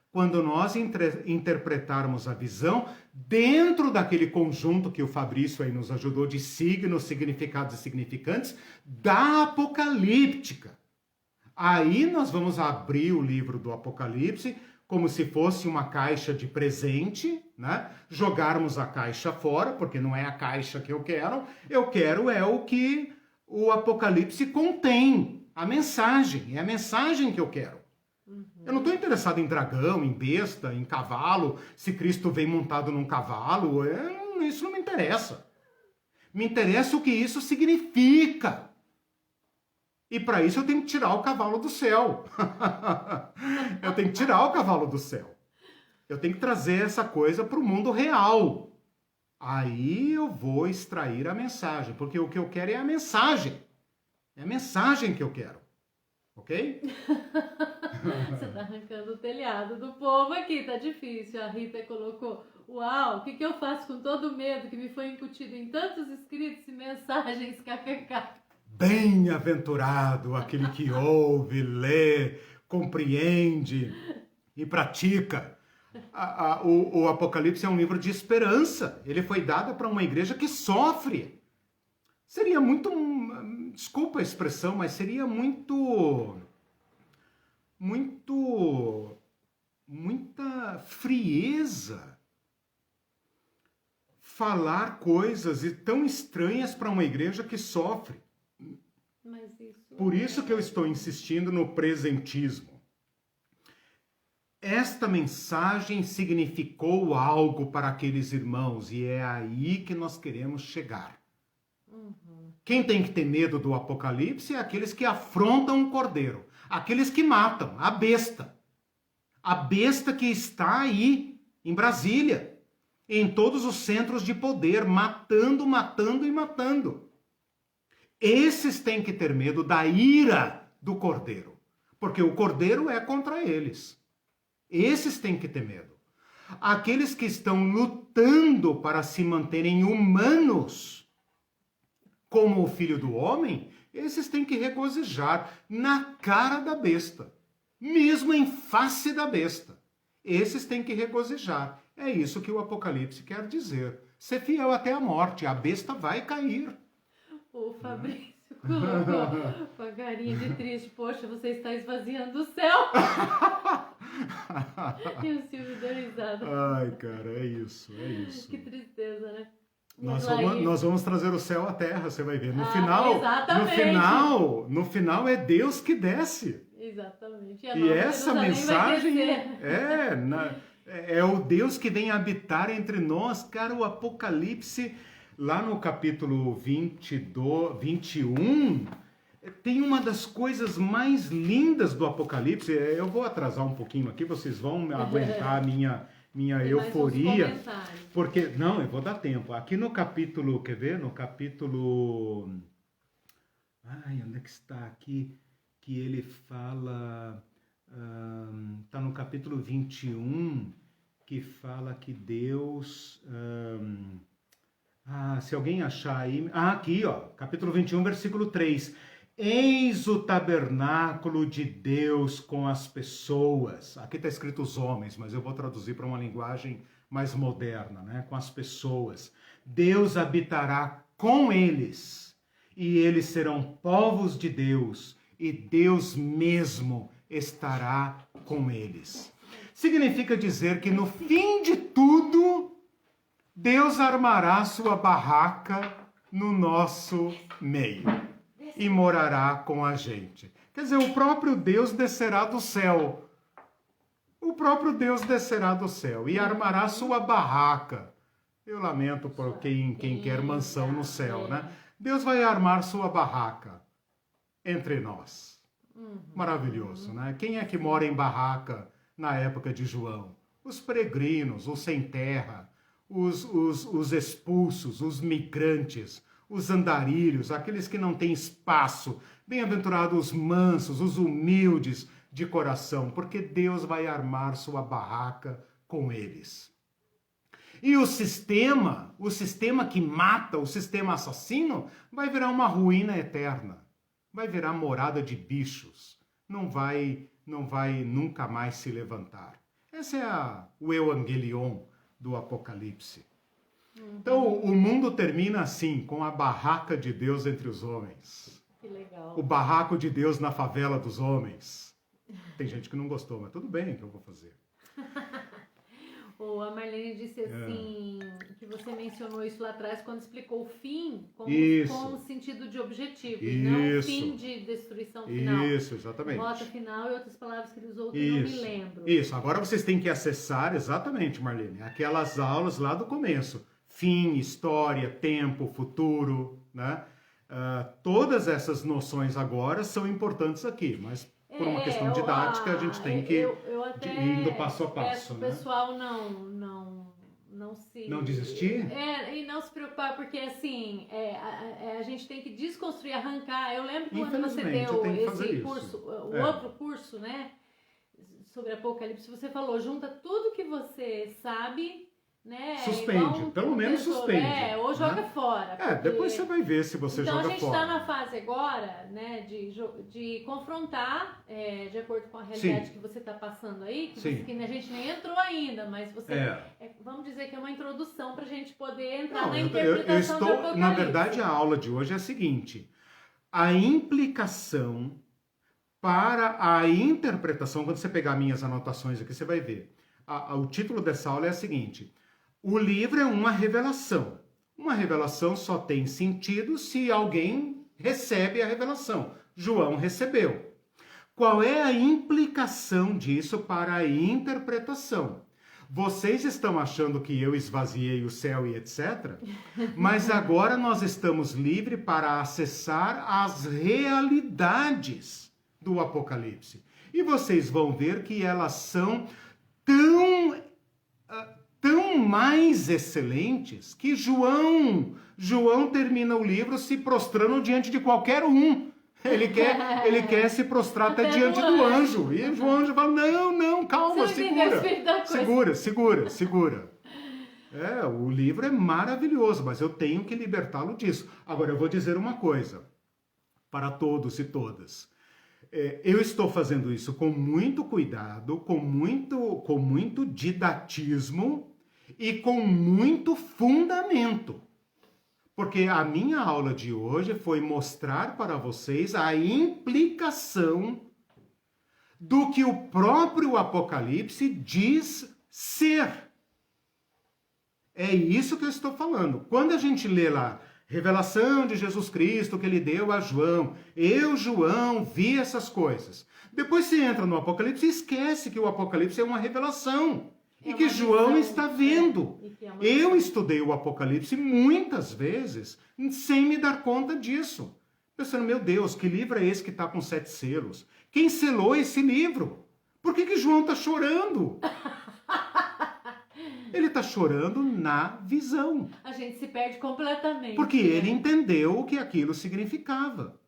quando nós interpretarmos a visão dentro daquele conjunto que o Fabrício aí nos ajudou de signos, significados e significantes da apocalíptica. Aí nós vamos abrir o livro do Apocalipse como se fosse uma caixa de presente, né? Jogarmos a caixa fora, porque não é a caixa que eu quero é o que o Apocalipse contém, a mensagem, é a mensagem que eu quero. Eu não estou interessado em dragão, em besta, em cavalo, se Cristo vem montado num cavalo, isso não me interessa. Me interessa o que isso significa. E para isso eu tenho que tirar o cavalo do céu. Eu tenho que tirar o cavalo do céu. Eu tenho que trazer essa coisa para o mundo real. Aí eu vou extrair a mensagem, porque o que eu quero é a mensagem. É a mensagem que eu quero. Ok? Você tá arrancando o telhado do povo aqui, tá difícil. A Rita colocou, uau, o que eu faço com todo o medo que me foi incutido em tantos escritos e mensagens, kkk. Bem-aventurado aquele que ouve, lê, compreende e pratica. O Apocalipse é um livro de esperança. Ele foi dado para uma igreja que sofre. Seria muito, desculpa a expressão, mas seria muita frieza falar coisas tão estranhas para uma igreja que sofre. Mas isso Por isso que eu estou insistindo no presentismo. Esta mensagem significou algo para aqueles irmãos e é aí que nós queremos chegar. Quem tem que ter medo do Apocalipse é aqueles que afrontam o Cordeiro, aqueles que matam, a besta que está aí em Brasília, em todos os centros de poder, matando, matando e matando. Esses têm que ter medo da ira do Cordeiro, porque o Cordeiro é contra eles. Esses têm que ter medo. Aqueles que estão lutando para se manterem humanos, como o Filho do Homem, esses têm que regozijar na cara da besta, mesmo em face da besta. Esses têm que regozijar. É isso que o Apocalipse quer dizer. Ser fiel até a morte, a besta vai cair. O Fabrício colocou com a carinha de triste, poxa, você está esvaziando o céu. E o Silvio deu risada. Ai, cara, é isso. Que tristeza, né? Nós vamos trazer o céu à terra, você vai ver. Exatamente. No final é Deus que desce. Exatamente. E essa mensagem é o Deus que vem habitar entre nós. Cara, o Apocalipse, lá no capítulo 21, tem uma das coisas mais lindas do Apocalipse. Eu vou atrasar um pouquinho aqui, vocês vão aguentar a minha euforia, porque não, eu vou dar tempo. Aqui no capítulo, quer ver? No capítulo, onde é que está aqui? Que ele fala, está no capítulo 21, que fala que Deus, se alguém achar aí, aqui ó, capítulo 21, versículo 3, eis o tabernáculo de Deus com as pessoas. Aqui está escrito os homens, mas eu vou traduzir para uma linguagem mais moderna, né? Com as pessoas. Deus habitará com eles, e eles serão povos de Deus, e Deus mesmo estará com eles. Significa dizer que no fim de tudo, Deus armará sua barraca no nosso meio e morará com a gente. Quer dizer, o próprio Deus descerá do céu. O próprio Deus descerá do céu e armará sua barraca. Eu lamento por quem quer mansão no céu, né? Deus vai armar sua barraca entre nós. Maravilhoso, né? Quem é que mora em barraca na época de João? Os peregrinos, os sem terra, os expulsos, os migrantes, os andarilhos, aqueles que não têm espaço. Bem-aventurados os mansos, os humildes de coração, porque Deus vai armar sua barraca com eles. E o sistema que mata, o sistema assassino, vai virar uma ruína eterna. Vai virar morada de bichos. Não vai nunca mais se levantar. Esse é o Evangelion do Apocalipse. Então, o mundo termina assim, com a barraca de Deus entre os homens. Que legal. O barraco de Deus na favela dos homens. Tem gente que não gostou, mas tudo bem, o que eu vou fazer? A Marlene disse assim, que você mencionou isso lá atrás, quando explicou o fim com um sentido de objetivo, e não o fim de destruição final. Isso, exatamente. Rota final e outras palavras que ele usou que eu não me lembro. Isso, agora vocês têm que acessar, exatamente, Marlene, aquelas aulas lá do começo. Fim, história, tempo, futuro, né? Todas essas noções agora são importantes aqui, mas por uma questão didática a gente tem que eu até ir indo passo a passo, né? O pessoal não se... Não desistir? E não se preocupar, porque assim, a gente tem que desconstruir, arrancar. Eu lembro que quando você deu esse curso, outro curso, né, sobre Apocalipse, você falou, junta tudo que você sabe... Né? Suspende, pelo menos suspende. Ou joga fora. Porque... depois você vai ver se você joga fora. Então a gente está na fase agora, né, de confrontar, de acordo com a realidade que você está passando aí, que a gente nem entrou ainda, mas você, vamos dizer que é uma introdução para a gente poder entrar na interpretação do Apocalipse. Na verdade, a aula de hoje é a seguinte, a implicação para a interpretação, quando você pegar minhas anotações aqui, você vai ver. O título dessa aula é a seguinte: o livro é uma revelação. Uma revelação só tem sentido se alguém recebe a revelação. João recebeu. Qual é a implicação disso para a interpretação? Vocês estão achando que eu esvaziei o céu e etc., mas agora nós estamos livres para acessar as realidades do Apocalipse. E vocês vão ver que elas são tão mais excelentes que João termina o livro se prostrando diante de qualquer um. Ele quer se prostrar até diante do anjo. E o anjo fala, não, calma, segura. O livro é maravilhoso, mas eu tenho que libertá-lo disso. Agora, eu vou dizer uma coisa para todos e todas. Eu estou fazendo isso com muito cuidado, com muito didatismo e com muito fundamento. Porque a minha aula de hoje foi mostrar para vocês a implicação do que o próprio Apocalipse diz ser. É isso que eu estou falando. Quando a gente lê lá, revelação de Jesus Cristo que ele deu a João. Eu, João, vi essas coisas. Depois você entra no Apocalipse e esquece que o Apocalipse é uma revelação. E que João está vendo. Eu estudei o Apocalipse muitas vezes sem me dar conta disso. Pensando, meu Deus, que livro é esse que está com 7 selos? Quem selou esse livro? Por que João está chorando? Ele está chorando na visão. A gente se perde completamente. Porque ele entendeu o que aquilo significava.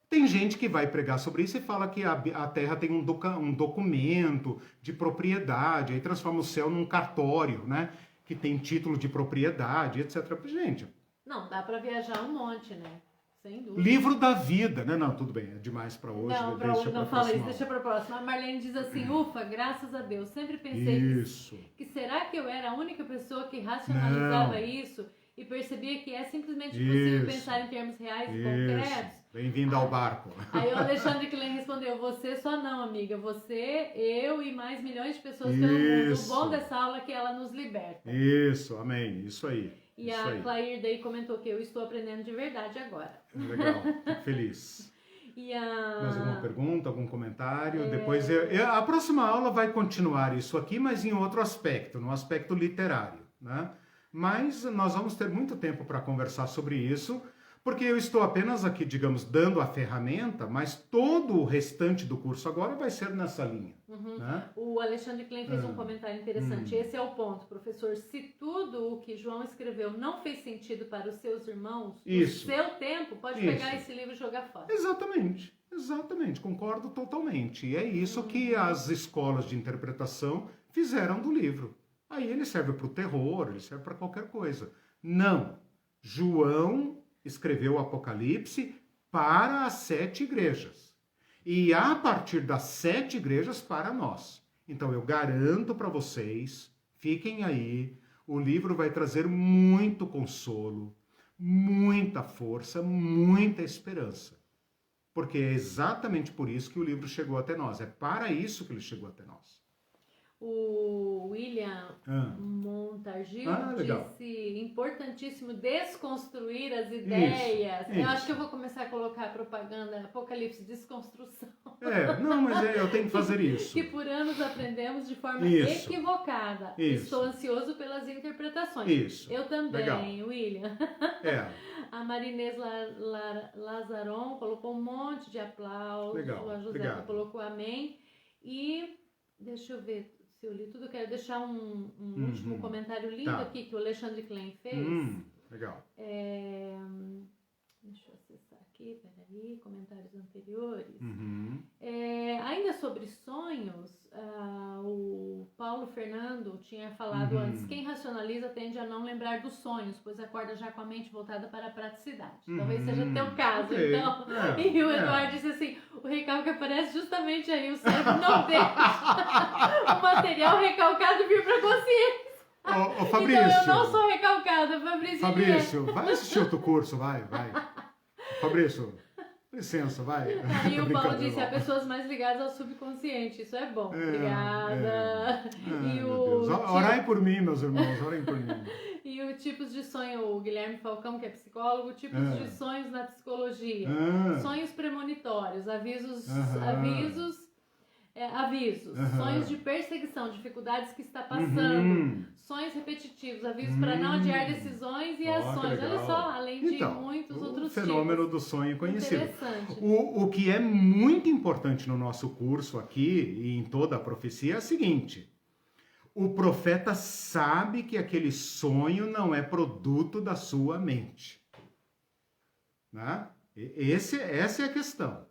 Tem gente que vai pregar sobre isso e fala que a Terra tem um documento de propriedade, aí transforma o céu num cartório, né? Que tem título de propriedade, etc. Gente... Não, dá para viajar um monte, né? Sem dúvida. Livro da vida, né? Não, tudo bem, é demais para hoje. Não fala isso, deixa para próxima. A Marlene diz assim, ufa, graças a Deus, sempre pensei que será que eu era a única pessoa que racionalizava isso e percebia que é simplesmente possível pensar em termos reais e concretos? Bem-vindo ao barco. Aí o Alexandre Klein respondeu, você só não, amiga, você, eu e mais milhões de pessoas pelo mundo. O bom dessa aula é que ela nos liberta. Isso, amém, isso aí. E a Claire daí comentou que eu estou aprendendo de verdade agora. Legal, fico feliz. Mais alguma pergunta, algum comentário? Depois a próxima aula vai continuar isso aqui, mas em outro aspecto, no aspecto literário, né? Mas nós vamos ter muito tempo para conversar sobre isso, porque eu estou apenas aqui, digamos, dando a ferramenta, mas todo o restante do curso agora vai ser nessa linha. Né? O Alexandre Klein fez um comentário interessante. Esse é o ponto, professor. Se tudo o que João escreveu não fez sentido para os seus irmãos, no seu tempo, pode pegar esse livro e jogar fora. Exatamente, concordo totalmente. E é isso que as escolas de interpretação fizeram do livro. Aí ele serve para o terror, ele serve para qualquer coisa. Não. João escreveu o Apocalipse para as 7 igrejas. E a partir das 7 igrejas para nós. Então eu garanto para vocês, fiquem aí, o livro vai trazer muito consolo, muita força, muita esperança. Porque é exatamente por isso que o livro chegou até nós. É para isso que ele chegou até nós. O William Montargil legal. disse importantíssimo desconstruir as ideias. Isso. Eu acho que eu vou começar a colocar propaganda Apocalipse Desconstrução. Não, mas eu tenho que fazer isso. Que por anos aprendemos de forma Isso. equivocada. Isso. Estou ansioso pelas interpretações. Isso. Eu também, Legal. William. A Marinês Lazaron colocou um monte de aplausos. Legal. A Josefa colocou amém. E deixa eu ver se eu li tudo. Eu quero deixar um último comentário lindo aqui que o Alexandre Klein fez. Legal. Deixa eu acessar aqui, peraí, comentários anteriores. Ainda sobre sonhos, o Paulo Fernando tinha falado antes, quem racionaliza tende a não lembrar dos sonhos, pois acorda já com a mente voltada para a praticidade. Talvez seja teu caso, então. E o Eduardo disse assim, o recalque aparece justamente aí, o cérebro não deixa o material recalcado vir para a consciência. Ô, Fabrício. Então eu não sou recalcada, Fabrício. Fabrício, vai assistir outro curso, vai. Fabrício, licença, vai. E o Paulo disse, há pessoas mais ligadas ao subconsciente, isso é bom. Obrigada. E meu Deus. Orem por mim, meus irmãos, orem por mim. E o tipos de sonho, o Guilherme Falcão, que é psicólogo, tipos de sonhos na psicologia. Sonhos premonitórios, avisos, sonhos de perseguição, dificuldades que está passando, sonhos repetitivos, avisos para não adiar decisões e ações. Olha só, além de muitos outros tipos. O fenômeno do sonho conhecido. Interessante. O que é muito importante no nosso curso aqui e em toda a profecia é o seguinte: o profeta sabe que aquele sonho não é produto da sua mente. Né? Essa é a questão.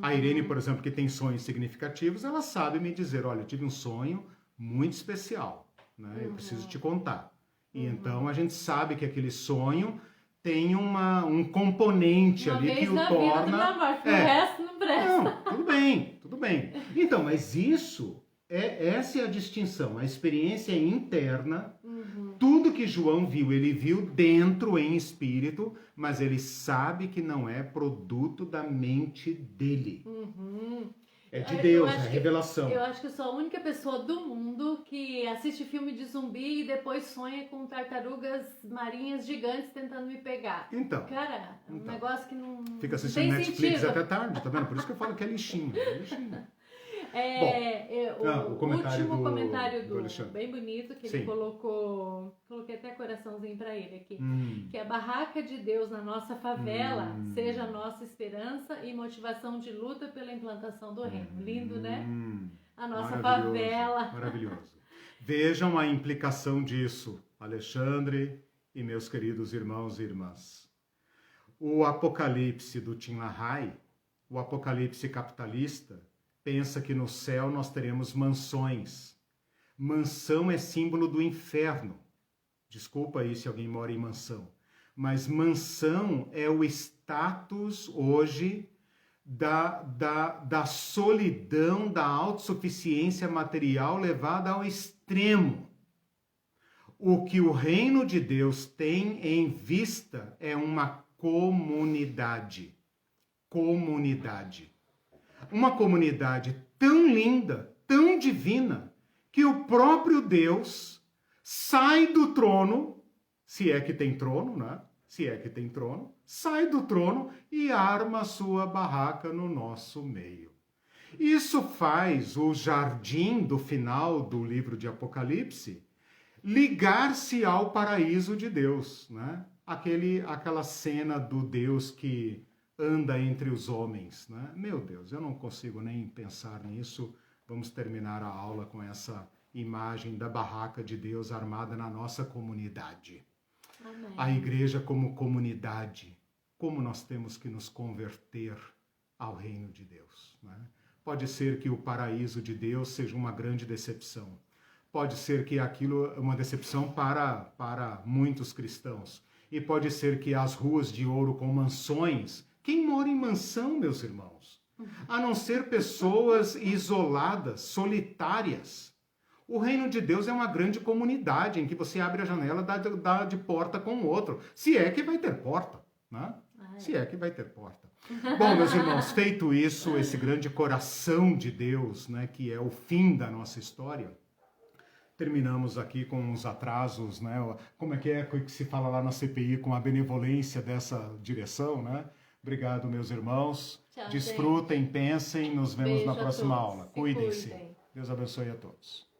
A Irene, por exemplo, que tem sonhos significativos, ela sabe me dizer, olha, eu tive um sonho muito especial, né? Eu preciso te contar. E então a gente sabe que aquele sonho tem um componente uma ali vez que o na torna... vida do morte, o resto não presta. Não, tudo bem. Então, mas essa é a distinção, a experiência interna. Tudo que João viu, ele viu dentro em espírito, mas ele sabe que não é produto da mente dele. É de Deus, é revelação. Eu acho que eu sou a única pessoa do mundo que assiste filme de zumbi e depois sonha com tartarugas marinhas gigantes tentando me pegar. Então. Cara, é um negócio que não fica assistindo tem Netflix sentido. até tarde, tá vendo? Por isso que eu falo que é lixinho. O último comentário do Alexandre. bem bonito que ele colocou, coloquei até coraçãozinho para ele aqui, que a barraca de Deus na nossa favela seja a nossa esperança e motivação de luta pela implantação do reino. Lindo, né? A nossa favela. Maravilhoso. Vejam a implicação disso, Alexandre e meus queridos irmãos e irmãs. O Apocalipse do Tim LaHaye, o Apocalipse capitalista, pensa que no céu nós teremos mansões. Mansão é símbolo do inferno. Desculpa aí se alguém mora em mansão. Mas mansão é o status hoje da solidão, da autossuficiência material levada ao extremo. O que o reino de Deus tem em vista é uma comunidade. Uma comunidade tão linda, tão divina, que o próprio Deus sai do trono, se é que tem trono, né? Sai do trono e arma a sua barraca no nosso meio. Isso faz o jardim do final do livro de Apocalipse ligar-se ao paraíso de Deus, né? Aquela cena do Deus que anda entre os homens, né? Meu Deus, eu não consigo nem pensar nisso. Vamos terminar a aula com essa imagem da barraca de Deus armada na nossa comunidade. Amém. A igreja como comunidade, como nós temos que nos converter ao reino de Deus, né? Pode ser que o paraíso de Deus seja uma grande decepção. Pode ser que aquilo é uma decepção para muitos cristãos. E pode ser que as ruas de ouro com mansões... Quem mora em mansão, meus irmãos? A não ser pessoas isoladas, solitárias. O reino de Deus é uma grande comunidade em que você abre a janela e dá de porta com o outro. Se é que vai ter porta, né? Se é que vai ter porta. Bom, meus irmãos, feito isso, esse grande coração de Deus, né, que é o fim da nossa história, terminamos aqui com os atrasos, né? Como é que se fala lá na CPI, com a benevolência dessa direção, né? Obrigado, meus irmãos. Tchau, Desfrutem, gente. pensem, nos vemos Beijo na a próxima todos. aula. Se Cuidem-se. cuidem. Deus abençoe a todos.